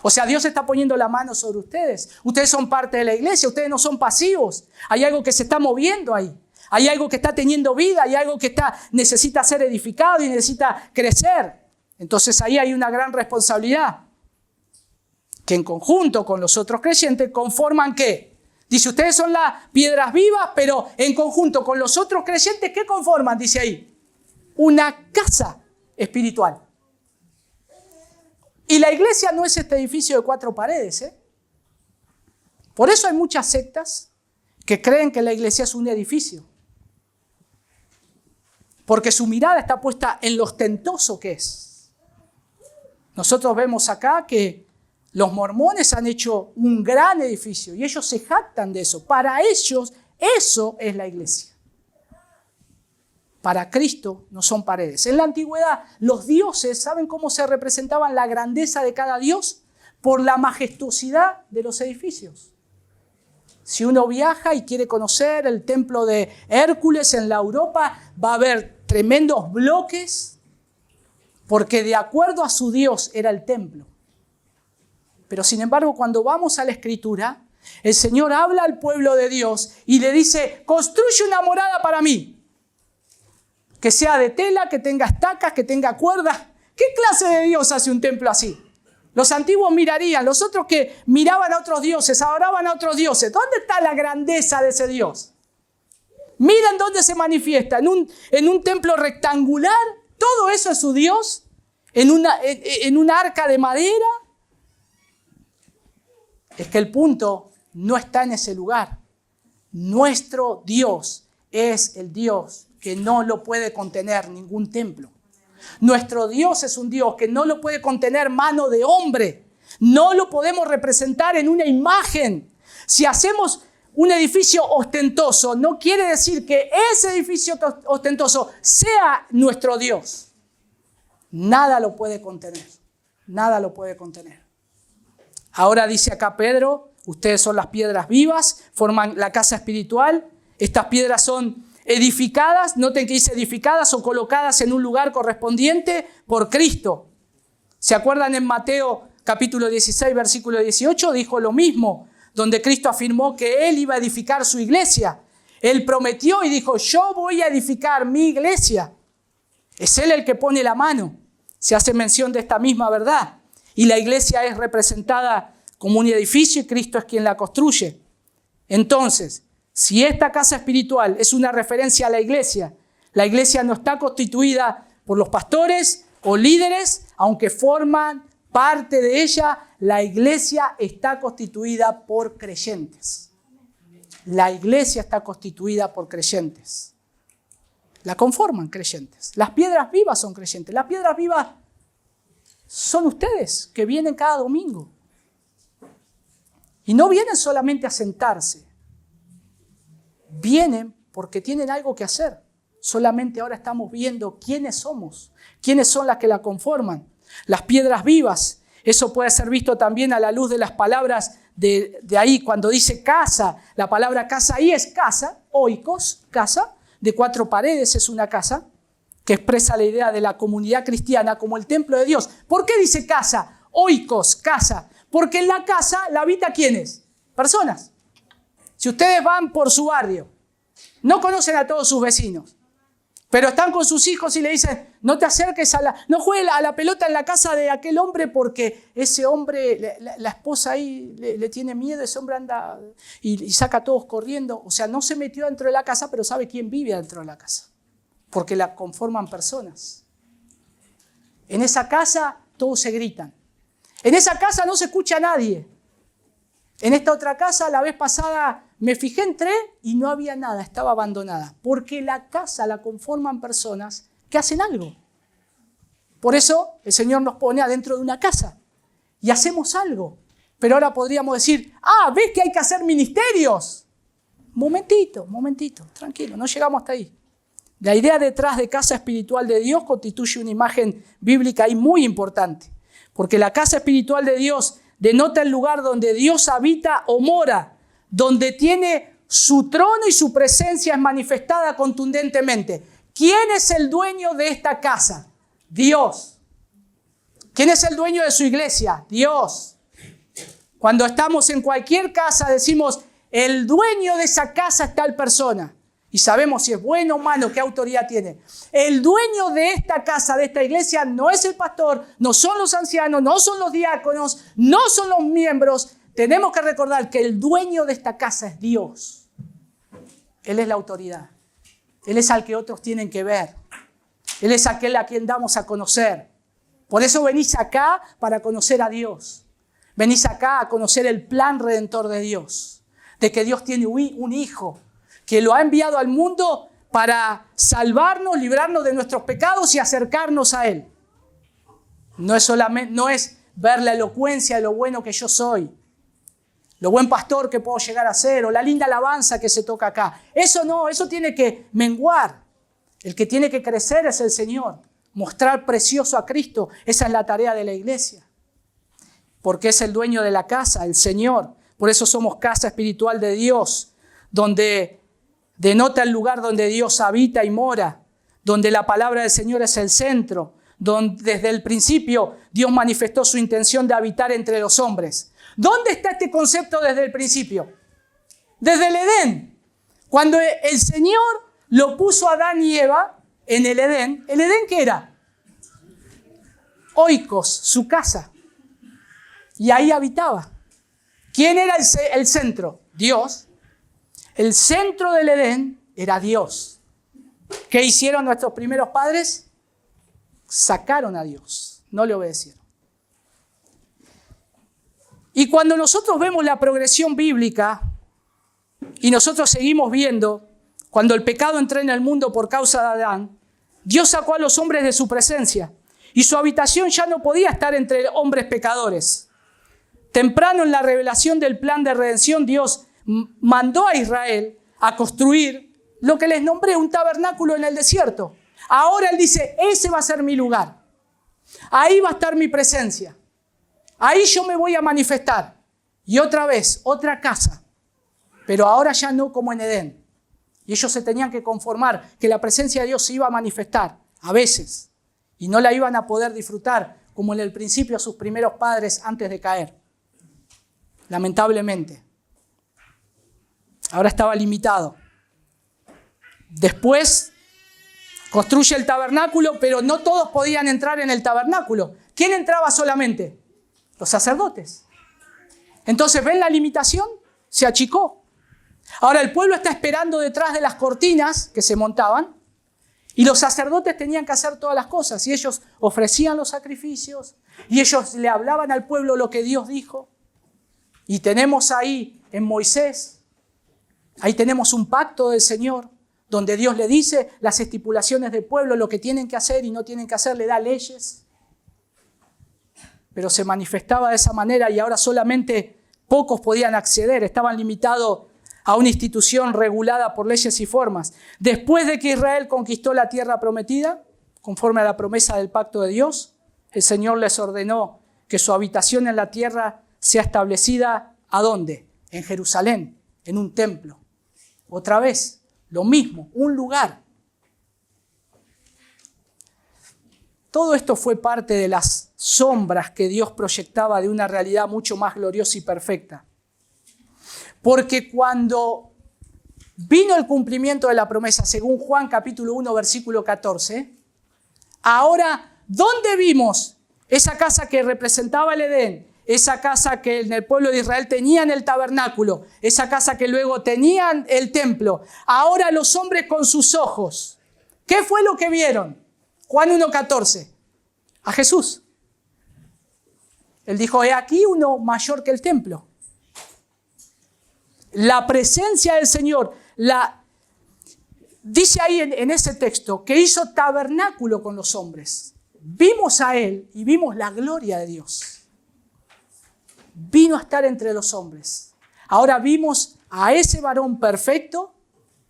O sea, Dios está poniendo la mano sobre ustedes. Ustedes son parte de la iglesia, ustedes no son pasivos. Hay algo que se está moviendo ahí. Hay algo que está teniendo vida, hay algo que necesita ser edificado y necesita crecer. Entonces ahí hay una gran responsabilidad. Que en conjunto con los otros creyentes conforman ¿qué? Dice, ustedes son las piedras vivas, pero en conjunto con los otros creyentes, ¿qué conforman? Dice ahí, una casa espiritual. Y la iglesia no es este edificio de 4 paredes, ¿eh? Por eso hay muchas sectas que creen que la iglesia es un edificio. Porque su mirada está puesta en lo ostentoso que es. Nosotros vemos acá que los mormones han hecho un gran edificio y ellos se jactan de eso. Para ellos, eso es la iglesia. Para Cristo no son paredes. En la antigüedad, los dioses, ¿saben cómo se representaban la grandeza de cada dios? Por la majestuosidad de los edificios. Si uno viaja y quiere conocer el templo de Hércules en la Europa, va a ver tremendos bloques, porque de acuerdo a su Dios era el templo. Pero sin embargo, cuando vamos a la Escritura, el Señor habla al pueblo de Dios y le dice, construye una morada para mí, que sea de tela, que tenga estacas, que tenga cuerdas. ¿Qué clase de Dios hace un templo así? Los antiguos mirarían, los otros que miraban a otros dioses, adoraban a otros dioses. ¿Dónde está la grandeza de ese Dios? Miren dónde se manifiesta, en un templo rectangular. Todo eso es su Dios, en una arca de madera. Es que el punto no está en ese lugar. Nuestro Dios es el Dios que no lo puede contener ningún templo. Nuestro Dios es un Dios que no lo puede contener mano de hombre. No lo podemos representar en una imagen. Si hacemos un edificio ostentoso, no quiere decir que ese edificio ostentoso sea nuestro Dios. Nada lo puede contener. Nada lo puede contener. Ahora dice acá Pedro, ustedes son las piedras vivas, forman la casa espiritual. Estas piedras son edificadas, noten que dice edificadas o colocadas en un lugar correspondiente por Cristo. ¿Se acuerdan en Mateo capítulo 16, versículo 18? Dijo lo mismo, donde Cristo afirmó que Él iba a edificar su iglesia. Él prometió y dijo, yo voy a edificar mi iglesia. Es Él el que pone la mano. Se hace mención de esta misma verdad. Y la iglesia es representada como un edificio y Cristo es quien la construye. Entonces, si esta casa espiritual es una referencia a la iglesia no está constituida por los pastores o líderes, aunque forman parte de ella, la iglesia está constituida por creyentes. La iglesia está constituida por creyentes. La conforman creyentes. Las piedras vivas son creyentes. Las piedras vivas son ustedes que vienen cada domingo. Y no vienen solamente a sentarse. Vienen porque tienen algo que hacer. Solamente ahora estamos viendo quiénes somos, quiénes son las que la conforman. Las piedras vivas, eso puede ser visto también a la luz de las palabras de ahí, cuando dice casa. La palabra casa ahí es casa, oikos, casa, de 4 paredes es una casa, que expresa la idea de la comunidad cristiana como el templo de Dios. ¿Por qué dice casa? Oikos, casa. Porque en la casa la habita ¿quiénes? Personas. Si ustedes van por su barrio, no conocen a todos sus vecinos, pero están con sus hijos y le dicen, no te acerques no juegues a la pelota en la casa de aquel hombre porque ese hombre, la esposa ahí le tiene miedo, ese hombre anda y saca a todos corriendo. O sea, no se metió dentro de la casa, pero sabe quién vive dentro de la casa, porque la conforman personas. En esa casa todos se gritan. En esa casa no se escucha a nadie. En esta otra casa, la vez pasada, me fijé, entré y no había nada, estaba abandonada. Porque la casa la conforman personas que hacen algo. Por eso el Señor nos pone adentro de una casa y hacemos algo. Pero ahora podríamos decir, ¿ves que hay que hacer ministerios? Momentito, tranquilo, no llegamos hasta ahí. La idea detrás de casa espiritual de Dios constituye una imagen bíblica ahí muy importante. Porque la casa espiritual de Dios denota el lugar donde Dios habita o mora, donde tiene su trono y su presencia es manifestada contundentemente. ¿Quién es el dueño de esta casa? Dios. ¿Quién es el dueño de su iglesia? Dios. Cuando estamos en cualquier casa decimos, el dueño de esa casa es tal persona. Y sabemos si es bueno o malo, qué autoridad tiene. El dueño de esta casa, de esta iglesia, no es el pastor, no son los ancianos, no son los diáconos, no son los miembros. Tenemos que recordar que el dueño de esta casa es Dios. Él es la autoridad. Él es al que otros tienen que ver. Él es aquel a quien damos a conocer. Por eso venís acá para conocer a Dios. Venís acá a conocer el plan redentor de Dios. De que Dios tiene un hijo que lo ha enviado al mundo para salvarnos, librarnos de nuestros pecados y acercarnos a Él. No es ver la elocuencia de lo bueno que yo soy, lo buen pastor que puedo llegar a ser, o la linda alabanza que se toca acá. Eso no, eso tiene que menguar. El que tiene que crecer es el Señor. Mostrar precioso a Cristo, esa es la tarea de la iglesia. Porque es el dueño de la casa, el Señor. Por eso somos casa espiritual de Dios, donde denota el lugar donde Dios habita y mora, donde la palabra del Señor es el centro, donde desde el principio Dios manifestó su intención de habitar entre los hombres. ¿Dónde está este concepto desde el principio? Desde el Edén. Cuando el Señor lo puso a Adán y Eva en el Edén. ¿El Edén qué era? Oikos, su casa. Y ahí habitaba. ¿Quién era el centro? Dios. El centro del Edén era Dios. ¿Qué hicieron nuestros primeros padres? Sacaron a Dios, no le obedecieron. Y cuando nosotros vemos la progresión bíblica y nosotros seguimos viendo, cuando el pecado entró en el mundo por causa de Adán, Dios sacó a los hombres de su presencia y su habitación ya no podía estar entre hombres pecadores. Temprano en la revelación del plan de redención, Dios mandó a Israel a construir lo que les nombré, un tabernáculo en el desierto. Ahora Él dice, ese va a ser mi lugar. Ahí va a estar mi presencia. Ahí yo me voy a manifestar. Y otra vez, otra casa. Pero ahora ya no como en Edén. Y ellos se tenían que conformar que la presencia de Dios se iba a manifestar a veces. Y no la iban a poder disfrutar como en el principio sus primeros padres antes de caer. Lamentablemente. Ahora estaba limitado. Después construye el tabernáculo, pero no todos podían entrar en el tabernáculo. ¿Quién entraba solamente? Los sacerdotes. Entonces, ¿ven la limitación? Se achicó. Ahora el pueblo está esperando detrás de las cortinas que se montaban y los sacerdotes tenían que hacer todas las cosas y ellos ofrecían los sacrificios y ellos le hablaban al pueblo lo que Dios dijo. Y tenemos ahí en Moisés, ahí tenemos un pacto del Señor donde Dios le dice las estipulaciones del pueblo, lo que tienen que hacer y no tienen que hacer, le da leyes. Pero se manifestaba de esa manera y ahora solamente pocos podían acceder, estaban limitados a una institución regulada por leyes y formas. Después de que Israel conquistó la tierra prometida, conforme a la promesa del pacto de Dios, el Señor les ordenó que su habitación en la tierra sea establecida, ¿a dónde? En Jerusalén, en un templo. Otra vez, lo mismo, un lugar. Todo esto fue parte de las sombras que Dios proyectaba de una realidad mucho más gloriosa y perfecta. Porque cuando vino el cumplimiento de la promesa, según Juan capítulo 1, versículo 14, ahora, ¿dónde vimos esa casa que representaba el Edén? Esa casa que en el pueblo de Israel tenían el tabernáculo, esa casa que luego tenían el templo. Ahora los hombres con sus ojos, ¿qué fue lo que vieron? Juan 1:14, a Jesús. Él dijo, he aquí uno mayor que el templo. La presencia del Señor, dice ahí en ese texto, que hizo tabernáculo con los hombres. Vimos a Él y vimos la gloria de Dios. Vino a estar entre los hombres. Ahora vimos a ese varón perfecto,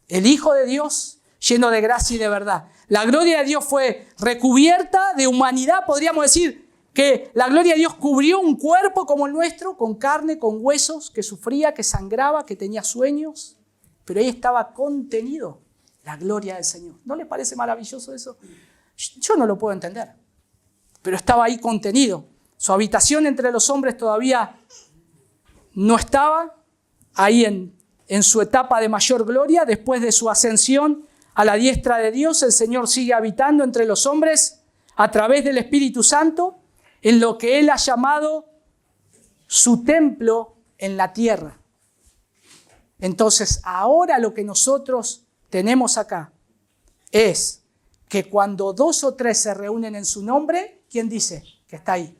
el Hijo de Dios, lleno de gracia y de verdad. La gloria de Dios fue recubierta de humanidad, podríamos decir, que la gloria de Dios cubrió un cuerpo como el nuestro, con carne, con huesos, que sufría, que sangraba, que tenía sueños, pero ahí estaba contenido la gloria del Señor. ¿No le parece maravilloso eso? Yo no lo puedo entender, pero estaba ahí contenido. Su habitación entre los hombres todavía no estaba ahí en su etapa de mayor gloria. Después de su ascensión a la diestra de Dios, el Señor sigue habitando entre los hombres a través del Espíritu Santo en lo que Él ha llamado su templo en la tierra. Entonces, ahora lo que nosotros tenemos acá es que cuando 2 o 3 se reúnen en su nombre, ¿quién dice que está ahí?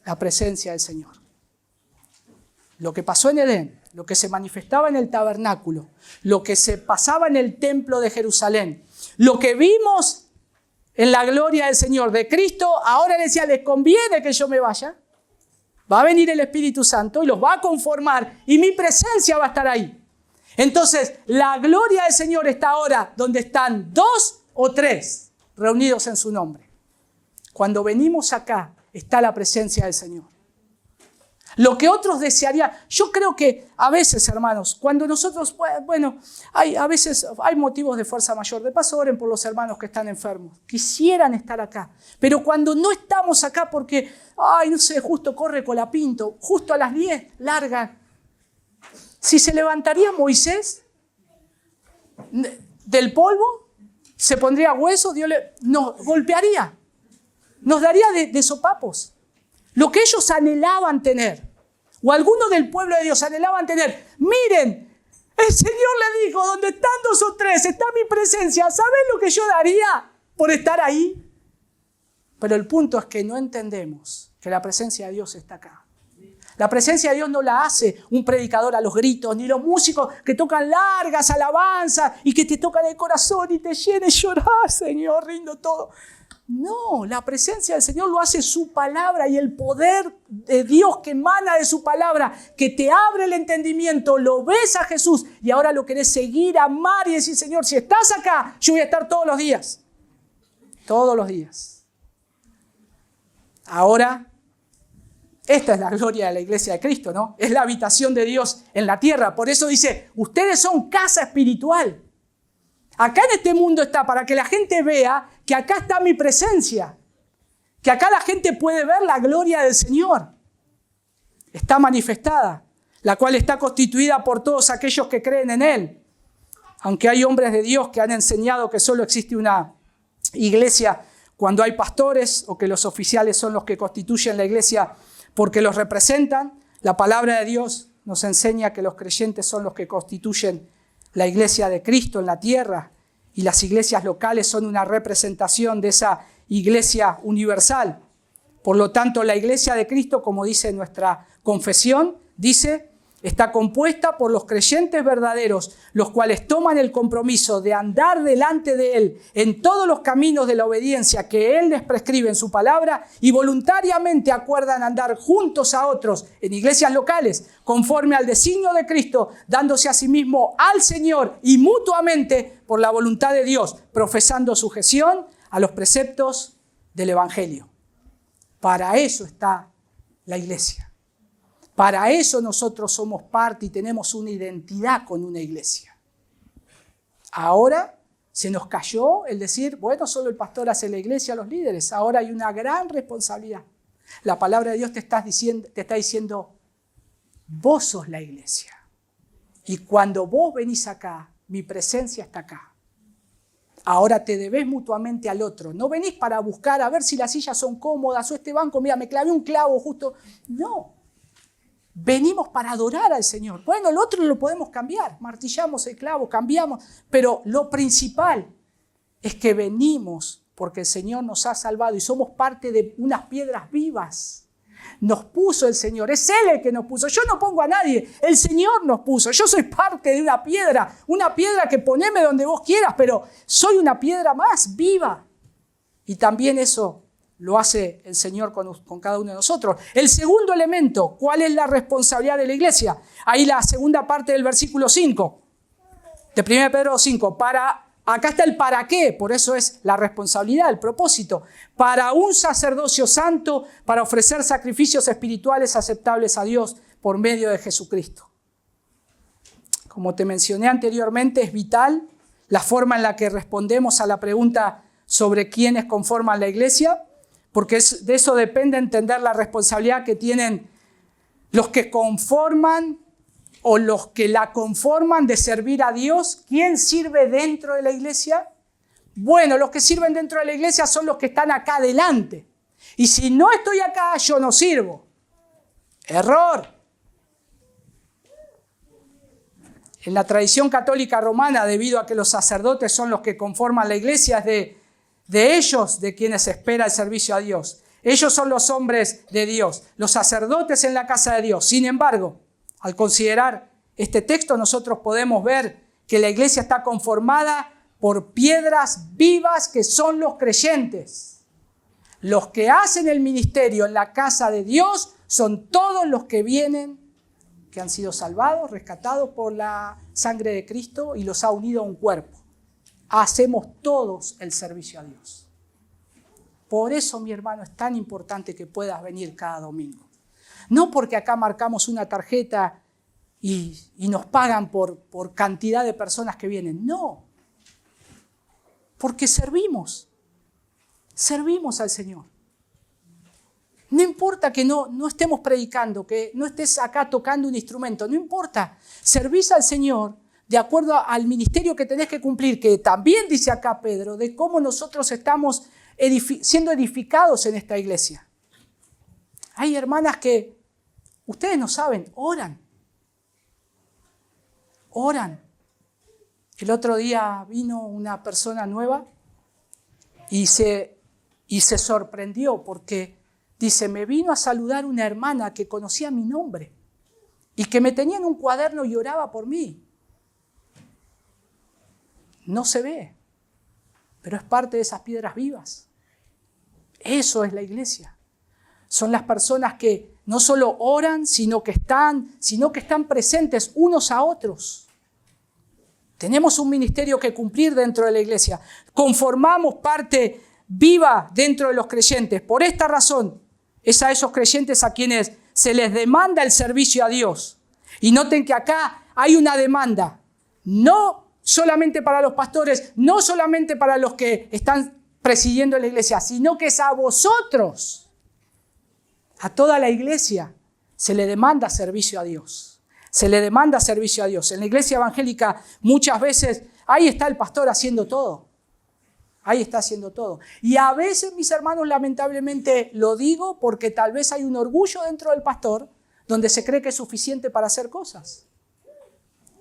La presencia del Señor. Lo que pasó en Edén, lo que se manifestaba en el tabernáculo, lo que se pasaba en el templo de Jerusalén, lo que vimos en la gloria del Señor, de Cristo, ahora decía, les conviene que yo me vaya. Va a venir el Espíritu Santo y los va a conformar y mi presencia va a estar ahí. Entonces, la gloria del Señor está ahora donde están 2 o 3 reunidos en su nombre. Cuando venimos acá, está la presencia del Señor. Lo que otros desearían, yo creo que a veces, hermanos, cuando nosotros, bueno, a veces hay motivos de fuerza mayor. De paso, oren por los hermanos que están enfermos. Quisieran estar acá. Pero cuando no estamos acá porque, no sé, justo corre Colapinto, justo a las 10, larga. Si se levantaría Moisés del polvo, se pondría hueso, Dios nos golpearía. Nos daría de sopapos. Lo que ellos anhelaban tener, o algunos del pueblo de Dios anhelaban tener. Miren, el Señor le dijo, donde están 2 o 3, está mi presencia. ¿Saben lo que yo daría por estar ahí? Pero el punto es que no entendemos que la presencia de Dios está acá. La presencia de Dios no la hace un predicador a los gritos, ni los músicos que tocan largas alabanzas y que te tocan el corazón y te llenan y llorar, Señor, rindo todo. No, la presencia del Señor lo hace su palabra y el poder de Dios que emana de su palabra, que te abre el entendimiento, lo ves a Jesús y ahora lo querés seguir, amar y decir, Señor, si estás acá, yo voy a estar todos los días. Todos los días. Ahora, esta es la gloria de la iglesia de Cristo, ¿no? Es la habitación de Dios en la tierra. Por eso dice, ustedes son casa espiritual. Acá en este mundo está para que la gente vea que acá está mi presencia, que acá la gente puede ver la gloria del Señor. Está manifestada, la cual está constituida por todos aquellos que creen en Él. Aunque hay hombres de Dios que han enseñado que solo existe una iglesia cuando hay pastores o que los oficiales son los que constituyen la iglesia porque los representan, la palabra de Dios nos enseña que los creyentes son los que constituyen la iglesia de Cristo en la tierra y las iglesias locales son una representación de esa iglesia universal. Por lo tanto, la iglesia de Cristo, como dice nuestra confesión, está compuesta por los creyentes verdaderos, los cuales toman el compromiso de andar delante de Él en todos los caminos de la obediencia que Él les prescribe en su palabra y voluntariamente acuerdan andar juntos a otros en iglesias locales, conforme al designio de Cristo, dándose a sí mismo al Señor y mutuamente por la voluntad de Dios, profesando sujeción a los preceptos del Evangelio. Para eso está la iglesia. Para eso nosotros somos parte y tenemos una identidad con una iglesia. Ahora se nos cayó el decir, bueno, solo el pastor hace la iglesia, los líderes. Ahora hay una gran responsabilidad. La palabra de Dios te está diciendo, vos sos la iglesia. Y cuando vos venís acá, mi presencia está acá. Ahora te debés mutuamente al otro. No venís para buscar a ver si las sillas son cómodas o este banco, mira, me clavé un clavo justo. No. Venimos para adorar al Señor. Bueno, el otro lo podemos cambiar. Martillamos el clavo, cambiamos. Pero lo principal es que venimos porque el Señor nos ha salvado y somos parte de unas piedras vivas. Nos puso el Señor. Es Él el que nos puso. Yo no pongo a nadie. El Señor nos puso. Yo soy parte de una piedra que poneme donde vos quieras, pero soy una piedra más viva. Y también eso lo hace el Señor con cada uno de nosotros. El segundo elemento, ¿cuál es la responsabilidad de la iglesia? Ahí la segunda parte del versículo 5, de 1 Pedro 5, para acá está el para qué, por eso es la responsabilidad, el propósito. Para un sacerdocio santo, para ofrecer sacrificios espirituales aceptables a Dios por medio de Jesucristo. Como te mencioné anteriormente, es vital la forma en la que respondemos a la pregunta sobre quiénes conforman la iglesia, porque de eso depende entender la responsabilidad que tienen los que conforman o los que la conforman de servir a Dios. ¿Quién sirve dentro de la iglesia? Bueno, los que sirven dentro de la iglesia son los que están acá adelante. Y si no estoy acá, yo no sirvo. Error. En la tradición católica romana, debido a que los sacerdotes son los que conforman la iglesia, es de ellos de quienes se espera el servicio a Dios. Ellos son los hombres de Dios, los sacerdotes en la casa de Dios. Sin embargo, al considerar este texto, nosotros podemos ver que la iglesia está conformada por piedras vivas que son los creyentes. Los que hacen el ministerio en la casa de Dios son todos los que vienen, que han sido salvados, rescatados por la sangre de Cristo y los ha unido a un cuerpo. Hacemos todos el servicio a Dios. Por eso, mi hermano, es tan importante que puedas venir cada domingo. No porque acá marcamos una tarjeta y nos pagan por cantidad de personas que vienen. No. Porque servimos al Señor. No importa que no estemos predicando, que no estés acá tocando un instrumento, no importa. Servís al Señor de acuerdo al ministerio que tenés que cumplir, que también dice acá Pedro, de cómo nosotros estamos siendo edificados en esta iglesia. Hay hermanas que, ustedes no saben, oran. El otro día vino una persona nueva y se sorprendió porque dice, me vino a saludar una hermana que conocía mi nombre y que me tenía en un cuaderno y oraba por mí. No se ve, pero es parte de esas piedras vivas. Eso es la iglesia. Son las personas que no solo oran, sino que están presentes unos a otros. Tenemos un ministerio que cumplir dentro de la iglesia. Conformamos parte viva dentro de los creyentes. Por esta razón, es a esos creyentes a quienes se les demanda el servicio a Dios. Y noten que acá hay una demanda, no solamente para los pastores, no solamente para los que están presidiendo la iglesia, sino que es a vosotros, a toda la iglesia, se le demanda servicio a Dios. Se le demanda servicio a Dios. En la iglesia evangélica muchas veces, ahí está el pastor haciendo todo. Ahí está haciendo todo. Y a veces, mis hermanos, lamentablemente lo digo porque tal vez hay un orgullo dentro del pastor donde se cree que es suficiente para hacer cosas.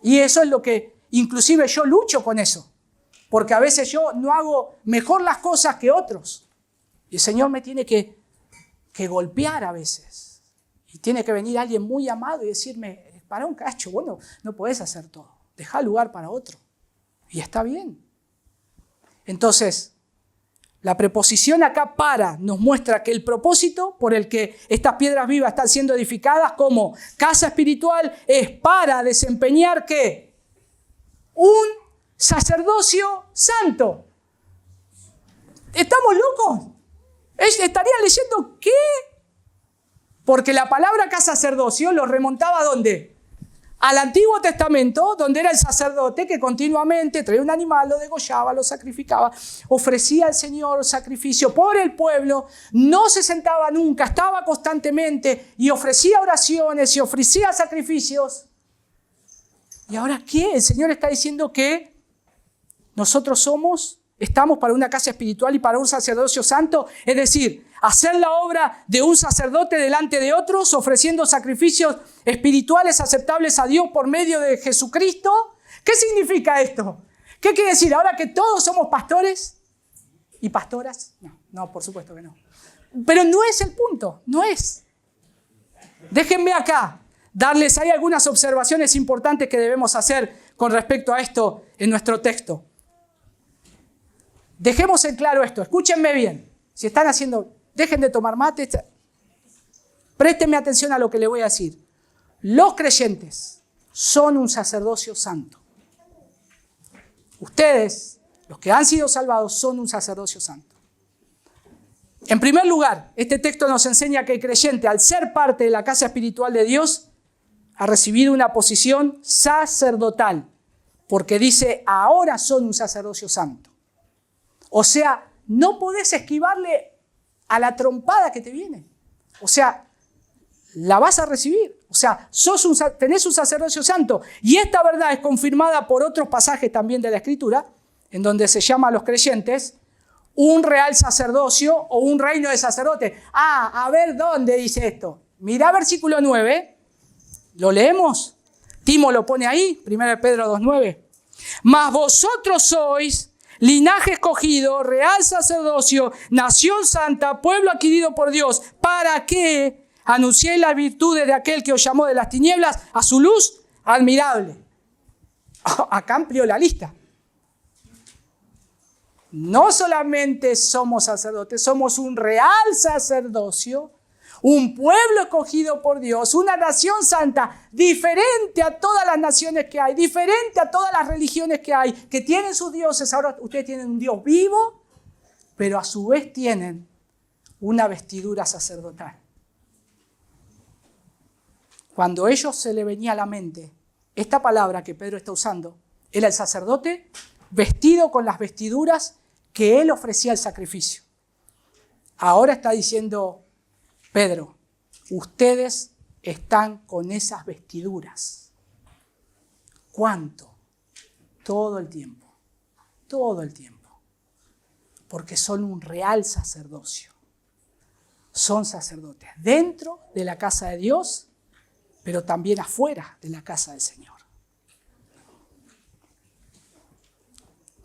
Y eso es lo que, inclusive yo lucho con eso. Porque a veces yo no hago mejor las cosas que otros. Y el Señor me tiene que golpear a veces. Y tiene que venir alguien muy amado y decirme, para un cacho, bueno, no podés hacer todo. Dejá lugar para otro. Y está bien. Entonces, la preposición acá para nos muestra que el propósito por el que estas piedras vivas están siendo edificadas como casa espiritual es para desempeñar ¿qué? Un sacerdocio santo. ¿Estamos locos? ¿Estarían leyendo qué? Porque la palabra acá sacerdocio lo remontaba ¿a dónde? Al Antiguo Testamento, donde era el sacerdote que continuamente traía un animal, lo degollaba, lo sacrificaba, ofrecía al Señor sacrificio por el pueblo, no se sentaba nunca, estaba constantemente y ofrecía oraciones y ofrecía sacrificios. ¿Y ahora qué? El Señor está diciendo que nosotros estamos para una casa espiritual y para un sacerdocio santo, es decir, hacer la obra de un sacerdote delante de otros, ofreciendo sacrificios espirituales aceptables a Dios por medio de Jesucristo. ¿Qué significa esto? ¿Qué quiere decir? ¿Ahora que todos somos pastores y pastoras? No, por supuesto que no. Pero no es el punto, no es. Déjenme acá hay algunas observaciones importantes que debemos hacer con respecto a esto en nuestro texto. Dejemos en claro esto, escúchenme bien. Si están dejen de tomar mate, préstenme atención a lo que les voy a decir. Los creyentes son un sacerdocio santo. Ustedes Los que han sido salvados son un sacerdocio santo. En primer lugar, este texto nos enseña que el creyente, al ser parte de la casa espiritual de Dios, ha recibido una posición sacerdotal, porque dice, ahora son un sacerdocio santo. O sea, no podés esquivarle a la trompada que te viene. O sea, la vas a recibir. O sea, tenés un sacerdocio santo. Y esta verdad es confirmada por otros pasajes también de la Escritura, en donde se llama a los creyentes un real sacerdocio o un reino de sacerdotes. A ver dónde dice esto. Mirá versículo 9. ¿Lo leemos? Timo lo pone ahí, 1 Pedro 2:9. Mas vosotros sois linaje escogido, real sacerdocio, nación santa, pueblo adquirido por Dios, para que anunciéis las virtudes de aquel que os llamó de las tinieblas a su luz admirable. Acá amplió la lista. No solamente somos sacerdotes, somos un real sacerdocio, un pueblo escogido por Dios, una nación santa, diferente a todas las naciones que hay, diferente a todas las religiones que hay, que tienen sus dioses. Ahora ustedes tienen un Dios vivo, pero a su vez tienen una vestidura sacerdotal. Cuando a ellos se le venía a la mente esta palabra que Pedro está usando, era el sacerdote vestido con las vestiduras que él ofrecía el sacrificio. Ahora está diciendo Pedro, ustedes están con esas vestiduras. ¿Cuánto? Todo el tiempo. Todo el tiempo. Porque son un real sacerdocio. Son sacerdotes dentro de la casa de Dios, pero también afuera de la casa del Señor.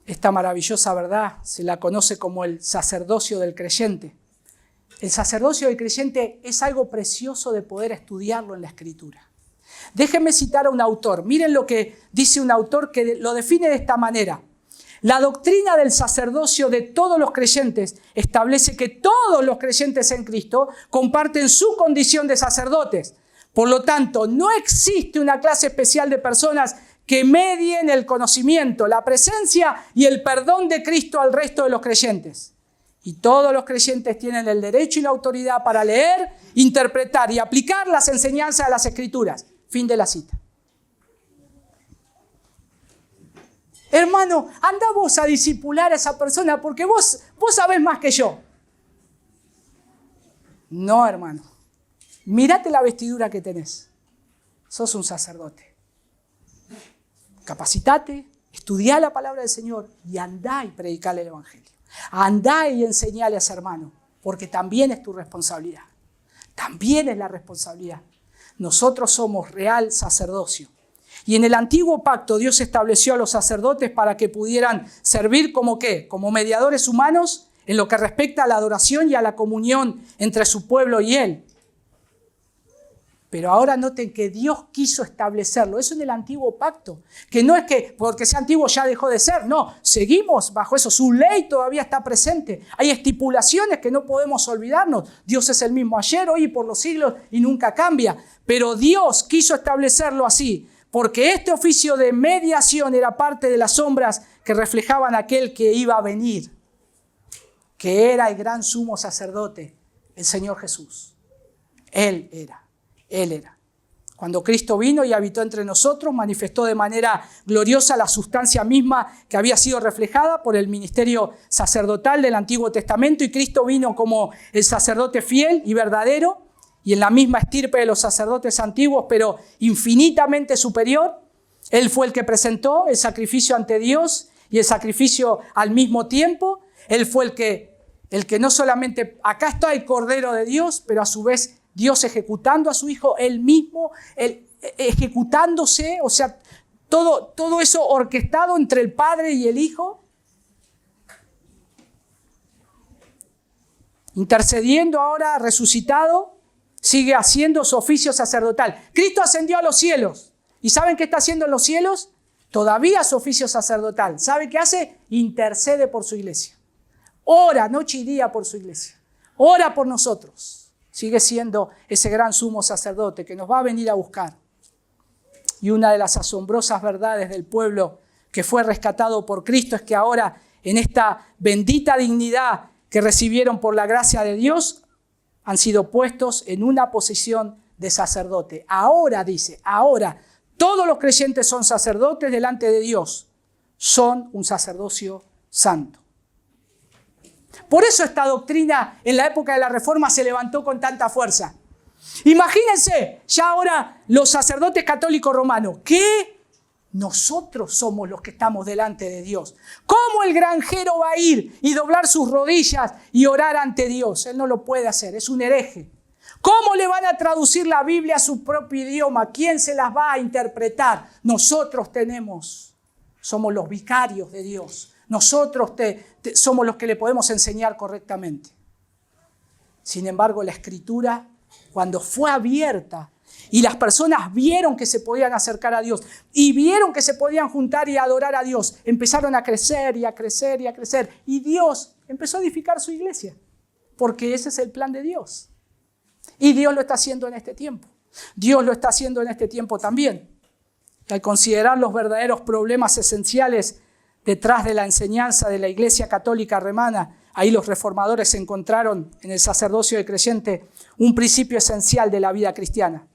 Esta maravillosa verdad se la conoce como el sacerdocio del creyente. El sacerdocio del creyente es algo precioso de poder estudiarlo en la Escritura. Déjenme citar a un autor. Miren lo que dice un autor que lo define de esta manera. La doctrina del sacerdocio de todos los creyentes establece que todos los creyentes en Cristo comparten su condición de sacerdotes. Por lo tanto, no existe una clase especial de personas que medien el conocimiento, la presencia y el perdón de Cristo al resto de los creyentes. Y todos los creyentes tienen el derecho y la autoridad para leer, interpretar y aplicar las enseñanzas de las Escrituras. Fin de la cita. Hermano, anda vos a discipular a esa persona porque vos sabés más que yo. No, hermano. Mírate la vestidura que tenés. Sos un sacerdote. Capacitate, estudiá la palabra del Señor y andá y predicale el Evangelio. Andá y enseñale a ese hermano, porque también es tu responsabilidad. También es la responsabilidad. Nosotros somos real sacerdocio. Y en el antiguo pacto Dios estableció a los sacerdotes para que pudieran servir como ¿qué? Como mediadores humanos en lo que respecta a la adoración y a la comunión entre su pueblo y Él. Pero ahora noten que Dios quiso establecerlo. Eso en el antiguo pacto. Que no es que porque sea antiguo ya dejó de ser. No, seguimos bajo eso. Su ley todavía está presente. Hay estipulaciones que no podemos olvidarnos. Dios es el mismo ayer, hoy y por los siglos y nunca cambia. Pero Dios quiso establecerlo así. Porque este oficio de mediación era parte de las sombras que reflejaban aquel que iba a venir. Que era el gran sumo sacerdote, el Señor Jesús. Él era. Cuando Cristo vino y habitó entre nosotros, manifestó de manera gloriosa la sustancia misma que había sido reflejada por el ministerio sacerdotal del Antiguo Testamento, y Cristo vino como el sacerdote fiel y verdadero y en la misma estirpe de los sacerdotes antiguos, pero infinitamente superior. Él fue el que presentó el sacrificio ante Dios y el sacrificio al mismo tiempo. Él fue el que no solamente, acá está el Cordero de Dios, pero a su vez Dios ejecutando a su Hijo, Él mismo, ejecutándose, o sea, todo eso orquestado entre el Padre y el Hijo, intercediendo ahora, resucitado, sigue haciendo su oficio sacerdotal. Cristo ascendió a los cielos. ¿Y saben qué está haciendo en los cielos? Todavía su oficio sacerdotal. ¿Sabe qué hace? Intercede por su iglesia. Ora noche y día por su iglesia. Ora por nosotros. Sigue siendo ese gran sumo sacerdote que nos va a venir a buscar. Y una de las asombrosas verdades del pueblo que fue rescatado por Cristo es que ahora en esta bendita dignidad que recibieron por la gracia de Dios, han sido puestos en una posición de sacerdote. Ahora, dice, ahora todos los creyentes son sacerdotes delante de Dios. Son un sacerdocio santo. Por eso esta doctrina en la época de la Reforma se levantó con tanta fuerza. Imagínense, ya ahora los sacerdotes católicos romanos, que nosotros somos los que estamos delante de Dios. ¿Cómo el granjero va a ir y doblar sus rodillas y orar ante Dios? Él no lo puede hacer, es un hereje. ¿Cómo le van a traducir la Biblia a su propio idioma? ¿Quién se las va a interpretar? Nosotros somos los vicarios de Dios. Nosotros somos los que le podemos enseñar correctamente. Sin embargo, la Escritura, cuando fue abierta y las personas vieron que se podían acercar a Dios y vieron que se podían juntar y adorar a Dios, empezaron a crecer y a crecer y a crecer. Y Dios empezó a edificar su iglesia, porque ese es el plan de Dios. Y Dios lo está haciendo en este tiempo. Dios lo está haciendo en este tiempo también. Y al considerar los verdaderos problemas esenciales detrás de la enseñanza de la Iglesia Católica Romana, ahí los reformadores encontraron en el sacerdocio del creyente un principio esencial de la vida cristiana.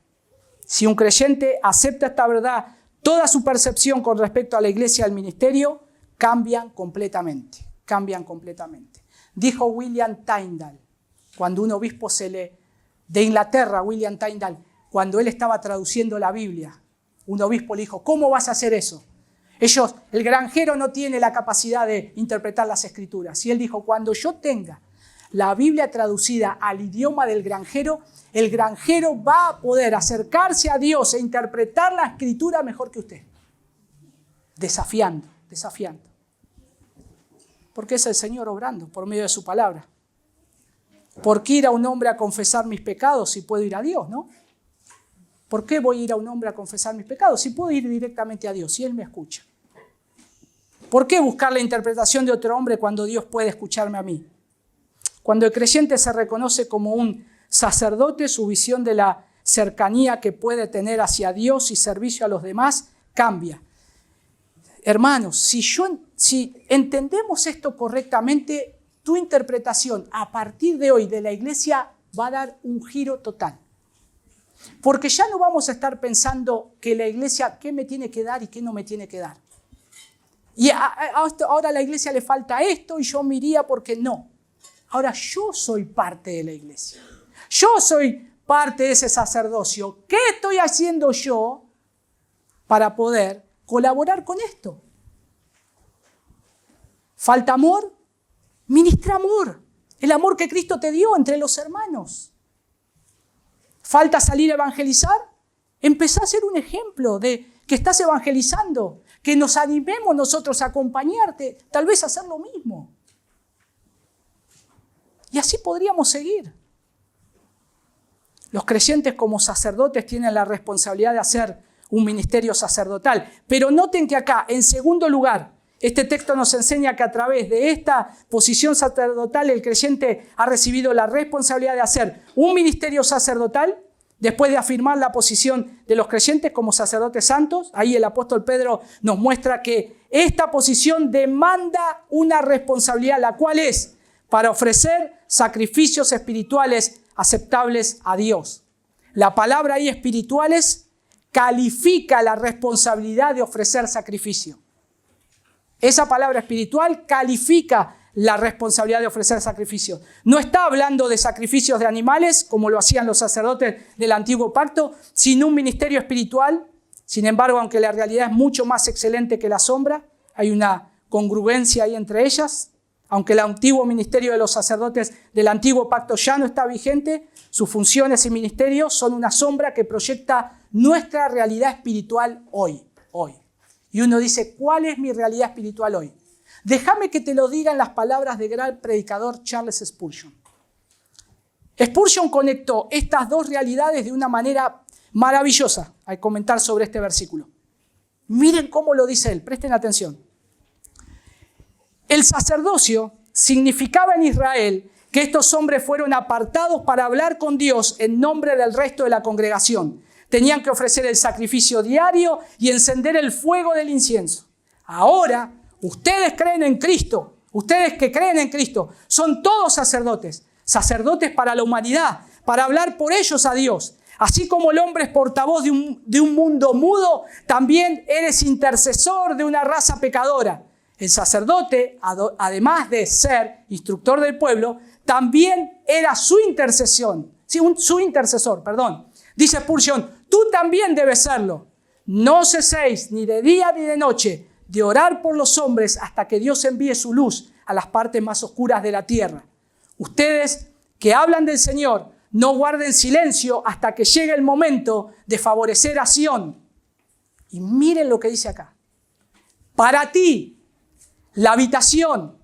Si un creyente acepta esta verdad, toda su percepción con respecto a la iglesia y al ministerio cambian completamente. Dijo William Tyndale, cuando un obispo de Inglaterra, William Tyndale, cuando él estaba traduciendo la Biblia, un obispo le dijo, ¿cómo vas a hacer eso? El granjero no tiene la capacidad de interpretar las Escrituras. Y él dijo, cuando yo tenga la Biblia traducida al idioma del granjero, el granjero va a poder acercarse a Dios e interpretar la Escritura mejor que usted. Desafiando. Porque es el Señor obrando por medio de su palabra. ¿Por qué ir a un hombre a confesar mis pecados si puedo ir a Dios, no? ¿Por qué voy a ir a un hombre a confesar mis pecados si puedo ir directamente a Dios, si Él me escucha? ¿Por qué buscar la interpretación de otro hombre cuando Dios puede escucharme a mí? Cuando el creyente se reconoce como un sacerdote, su visión de la cercanía que puede tener hacia Dios y servicio a los demás cambia. Hermanos, si entendemos esto correctamente, tu interpretación a partir de hoy de la iglesia va a dar un giro total. Porque ya no vamos a estar pensando que la iglesia, qué me tiene que dar y qué no me tiene que dar. Y ahora a la iglesia le falta esto y yo me iría porque no. Ahora yo soy parte de la iglesia. Yo soy parte de ese sacerdocio. ¿Qué estoy haciendo yo para poder colaborar con esto? ¿Falta amor? Ministra amor. El amor que Cristo te dio entre los hermanos. ¿Falta salir a evangelizar? Empezá a ser un ejemplo de que estás evangelizando. Que nos animemos nosotros a acompañarte, tal vez a hacer lo mismo. Y así podríamos seguir. Los creyentes como sacerdotes tienen la responsabilidad de hacer un ministerio sacerdotal. Pero noten que acá, en segundo lugar, este texto nos enseña que a través de esta posición sacerdotal el creyente ha recibido la responsabilidad de hacer un ministerio sacerdotal. Después de afirmar la posición de los creyentes como sacerdotes santos, ahí el apóstol Pedro nos muestra que esta posición demanda una responsabilidad, la cual es para ofrecer sacrificios espirituales aceptables a Dios. La palabra ahí espirituales califica la responsabilidad de ofrecer sacrificio. Esa palabra espiritual califica la responsabilidad de ofrecer sacrificios. No está hablando de sacrificios de animales, como lo hacían los sacerdotes del Antiguo Pacto, sino un ministerio espiritual. Sin embargo, aunque la realidad es mucho más excelente que la sombra, hay una congruencia ahí entre ellas. Aunque el antiguo ministerio de los sacerdotes del Antiguo Pacto ya no está vigente, sus funciones y ministerios son una sombra que proyecta nuestra realidad espiritual hoy. Y uno dice, ¿cuál es mi realidad espiritual hoy? Déjame que te lo digan las palabras del gran predicador Charles Spurgeon. Spurgeon conectó estas dos realidades de una manera maravillosa al comentar sobre este versículo. Miren cómo lo dice él, presten atención. El sacerdocio significaba en Israel que estos hombres fueron apartados para hablar con Dios en nombre del resto de la congregación. Tenían que ofrecer el sacrificio diario y encender el fuego del incienso. Ahora, ustedes creen en Cristo Ustedes que creen en Cristo son todos sacerdotes. Sacerdotes para la humanidad, para hablar por ellos a Dios. Así como el hombre es portavoz de un mundo mudo, también eres intercesor de una raza pecadora. El sacerdote, además de ser instructor del pueblo, también era su intercesor. Dice Spurgeon, tú también debes serlo. No ceséis ni de día ni de noche de orar por los hombres hasta que Dios envíe su luz a las partes más oscuras de la tierra. Ustedes que hablan del Señor, no guarden silencio hasta que llegue el momento de favorecer a Sión. Y miren lo que dice acá. Para ti, la habitación,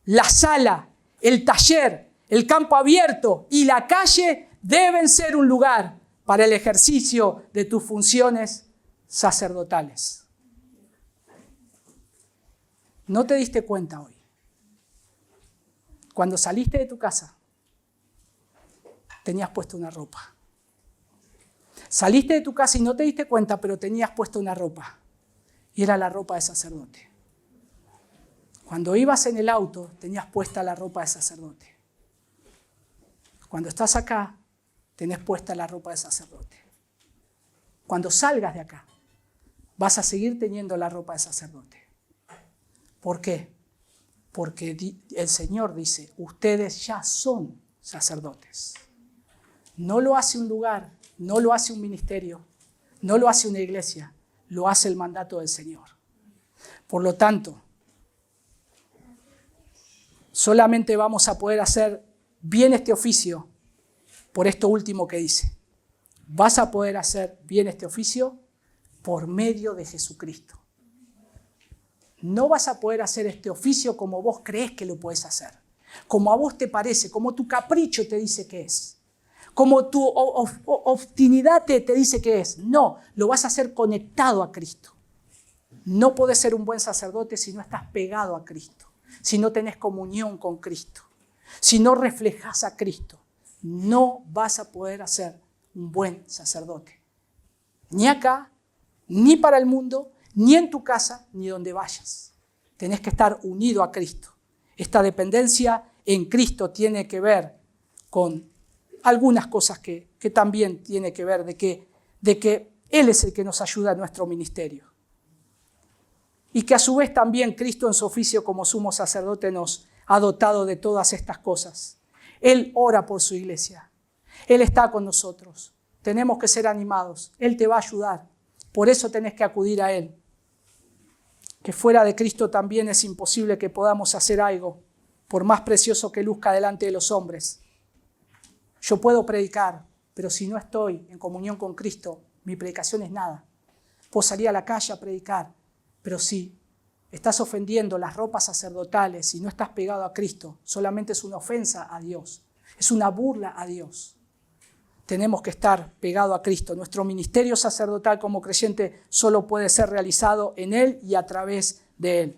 la sala, el taller, el campo abierto y la calle deben ser un lugar para el ejercicio de tus funciones sacerdotales. ¿No te diste cuenta hoy? Cuando saliste de tu casa, tenías puesto una ropa. Saliste de tu casa y no te diste cuenta, pero tenías puesto una ropa. Y era la ropa de sacerdote. Cuando ibas en el auto, tenías puesta la ropa de sacerdote. Cuando estás acá, tenés puesta la ropa de sacerdote. Cuando salgas de acá, vas a seguir teniendo la ropa de sacerdote. ¿Por qué? Porque el Señor dice, ustedes ya son sacerdotes. No lo hace un lugar, no lo hace un ministerio, no lo hace una iglesia, lo hace el mandato del Señor. Por lo tanto, solamente vamos a poder hacer bien este oficio por esto último que dice. Vas a poder hacer bien este oficio por medio de Jesucristo. No vas a poder hacer este oficio como vos crees que lo puedes hacer, como a vos te parece, como tu capricho te dice que es, como tu obstinidad te dice que es. No, lo vas a hacer conectado a Cristo. No podés ser un buen sacerdote si no estás pegado a Cristo, si no tenés comunión con Cristo, si no reflejás a Cristo. No vas a poder hacer un buen sacerdote, ni acá, ni para el mundo, ni en tu casa, ni donde vayas. Tenés que estar unido a Cristo. Esta dependencia en Cristo tiene que ver con algunas cosas que también tiene que ver de que Él es el que nos ayuda en nuestro ministerio. Y que a su vez también Cristo en su oficio como sumo sacerdote nos ha dotado de todas estas cosas. Él ora por su iglesia. Él está con nosotros. Tenemos que ser animados. Él te va a ayudar. Por eso tenés que acudir a Él. Que fuera de Cristo también es imposible que podamos hacer algo, por más precioso que luzca delante de los hombres. Yo puedo predicar, pero si no estoy en comunión con Cristo, mi predicación es nada. Puedo salir a la calle a predicar, pero si estás ofendiendo las ropas sacerdotales y no estás pegado a Cristo, solamente es una ofensa a Dios, es una burla a Dios. Tenemos que estar pegados a Cristo. Nuestro ministerio sacerdotal como creyente solo puede ser realizado en Él y a través de Él.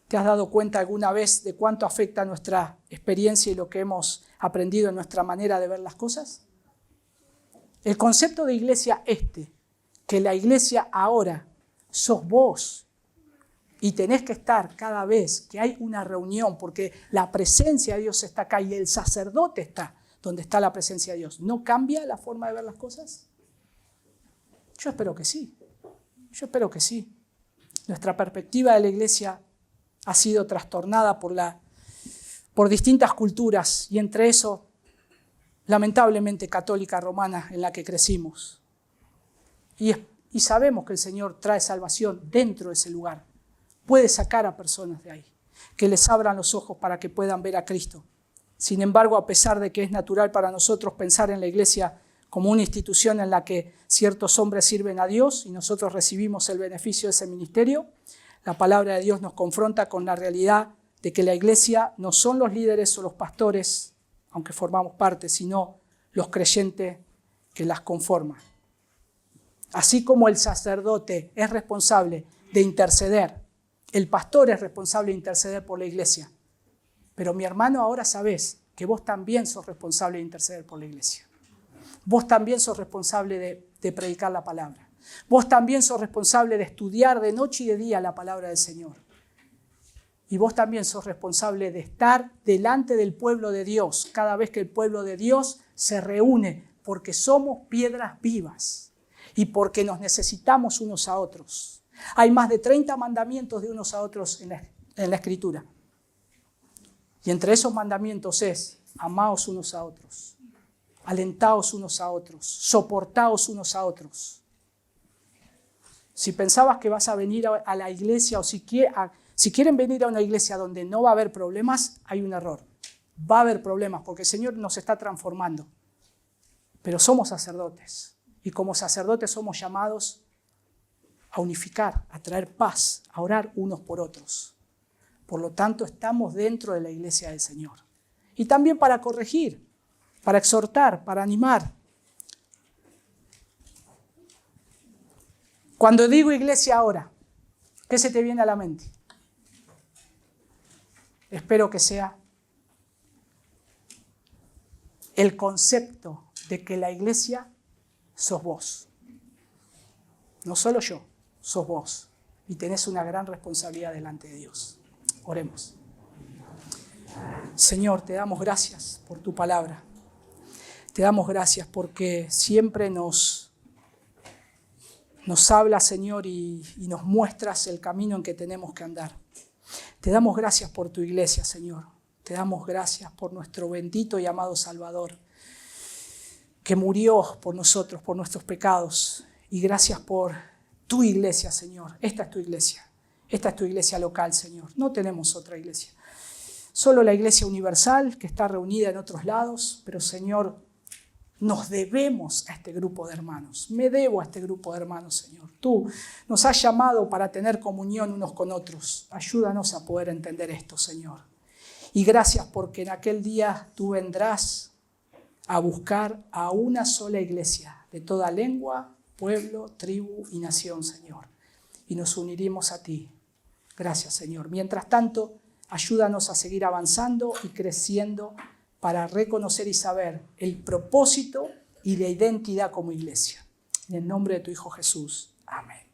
¿Te has dado cuenta alguna vez de cuánto afecta nuestra experiencia y lo que hemos aprendido en nuestra manera de ver las cosas? El concepto de iglesia que la iglesia ahora sos vos y tenés que estar cada vez que hay una reunión, porque la presencia de Dios está acá y el sacerdote está donde está la presencia de Dios. ¿No cambia la forma de ver las cosas? Yo espero que sí. Yo espero que sí. Nuestra perspectiva de la iglesia ha sido trastornada por distintas culturas y entre eso, lamentablemente, católica romana en la que crecimos. Y sabemos que el Señor trae salvación dentro de ese lugar. Puede sacar a personas de ahí, que les abran los ojos para que puedan ver a Cristo. Sin embargo, a pesar de que es natural para nosotros pensar en la iglesia como una institución en la que ciertos hombres sirven a Dios y nosotros recibimos el beneficio de ese ministerio, la palabra de Dios nos confronta con la realidad de que la iglesia no son los líderes o los pastores, aunque formamos parte, sino los creyentes que las conforman. Así como el sacerdote es responsable de interceder, el pastor es responsable de interceder por la iglesia. Pero mi hermano, ahora sabés que vos también sos responsable de interceder por la iglesia. Vos también sos responsable de predicar la palabra. Vos también sos responsable de estudiar de noche y de día la palabra del Señor. Y vos también sos responsable de estar delante del pueblo de Dios cada vez que el pueblo de Dios se reúne, porque somos piedras vivas y porque nos necesitamos unos a otros. Hay más de 30 mandamientos de unos a otros en la Escritura. Y entre esos mandamientos es: amaos unos a otros, alentaos unos a otros, soportaos unos a otros. Si pensabas que vas a venir a la iglesia o si quieren venir a una iglesia donde no va a haber problemas, hay un error. Va a haber problemas porque el Señor nos está transformando. Pero somos sacerdotes y como sacerdotes somos llamados a unificar, a traer paz, a orar unos por otros. Por lo tanto, estamos dentro de la iglesia del Señor. Y también para corregir, para exhortar, para animar. Cuando digo iglesia ahora, ¿qué se te viene a la mente? Espero que sea el concepto de que la iglesia sos vos. No solo yo, sos vos. Y tenés una gran responsabilidad delante de Dios. Oremos. Señor, te damos gracias por tu palabra. Te damos gracias porque siempre nos hablas, Señor, y nos muestras el camino en que tenemos que andar. Te damos gracias por tu iglesia, Señor. Te damos gracias por nuestro bendito y amado Salvador, que murió por nosotros, por nuestros pecados. Y gracias por tu iglesia, Señor. Esta es tu iglesia. Esta es tu iglesia local, Señor. No tenemos otra iglesia. Solo la iglesia universal, que está reunida en otros lados. Pero, Señor, nos debemos a este grupo de hermanos. Me debo a este grupo de hermanos, Señor. Tú nos has llamado para tener comunión unos con otros. Ayúdanos a poder entender esto, Señor. Y gracias porque en aquel día tú vendrás a buscar a una sola iglesia de toda lengua, pueblo, tribu y nación, Señor. Y nos uniremos a ti. Gracias, Señor. Mientras tanto, ayúdanos a seguir avanzando y creciendo para reconocer y saber el propósito y la identidad como iglesia. En el nombre de tu Hijo Jesús. Amén.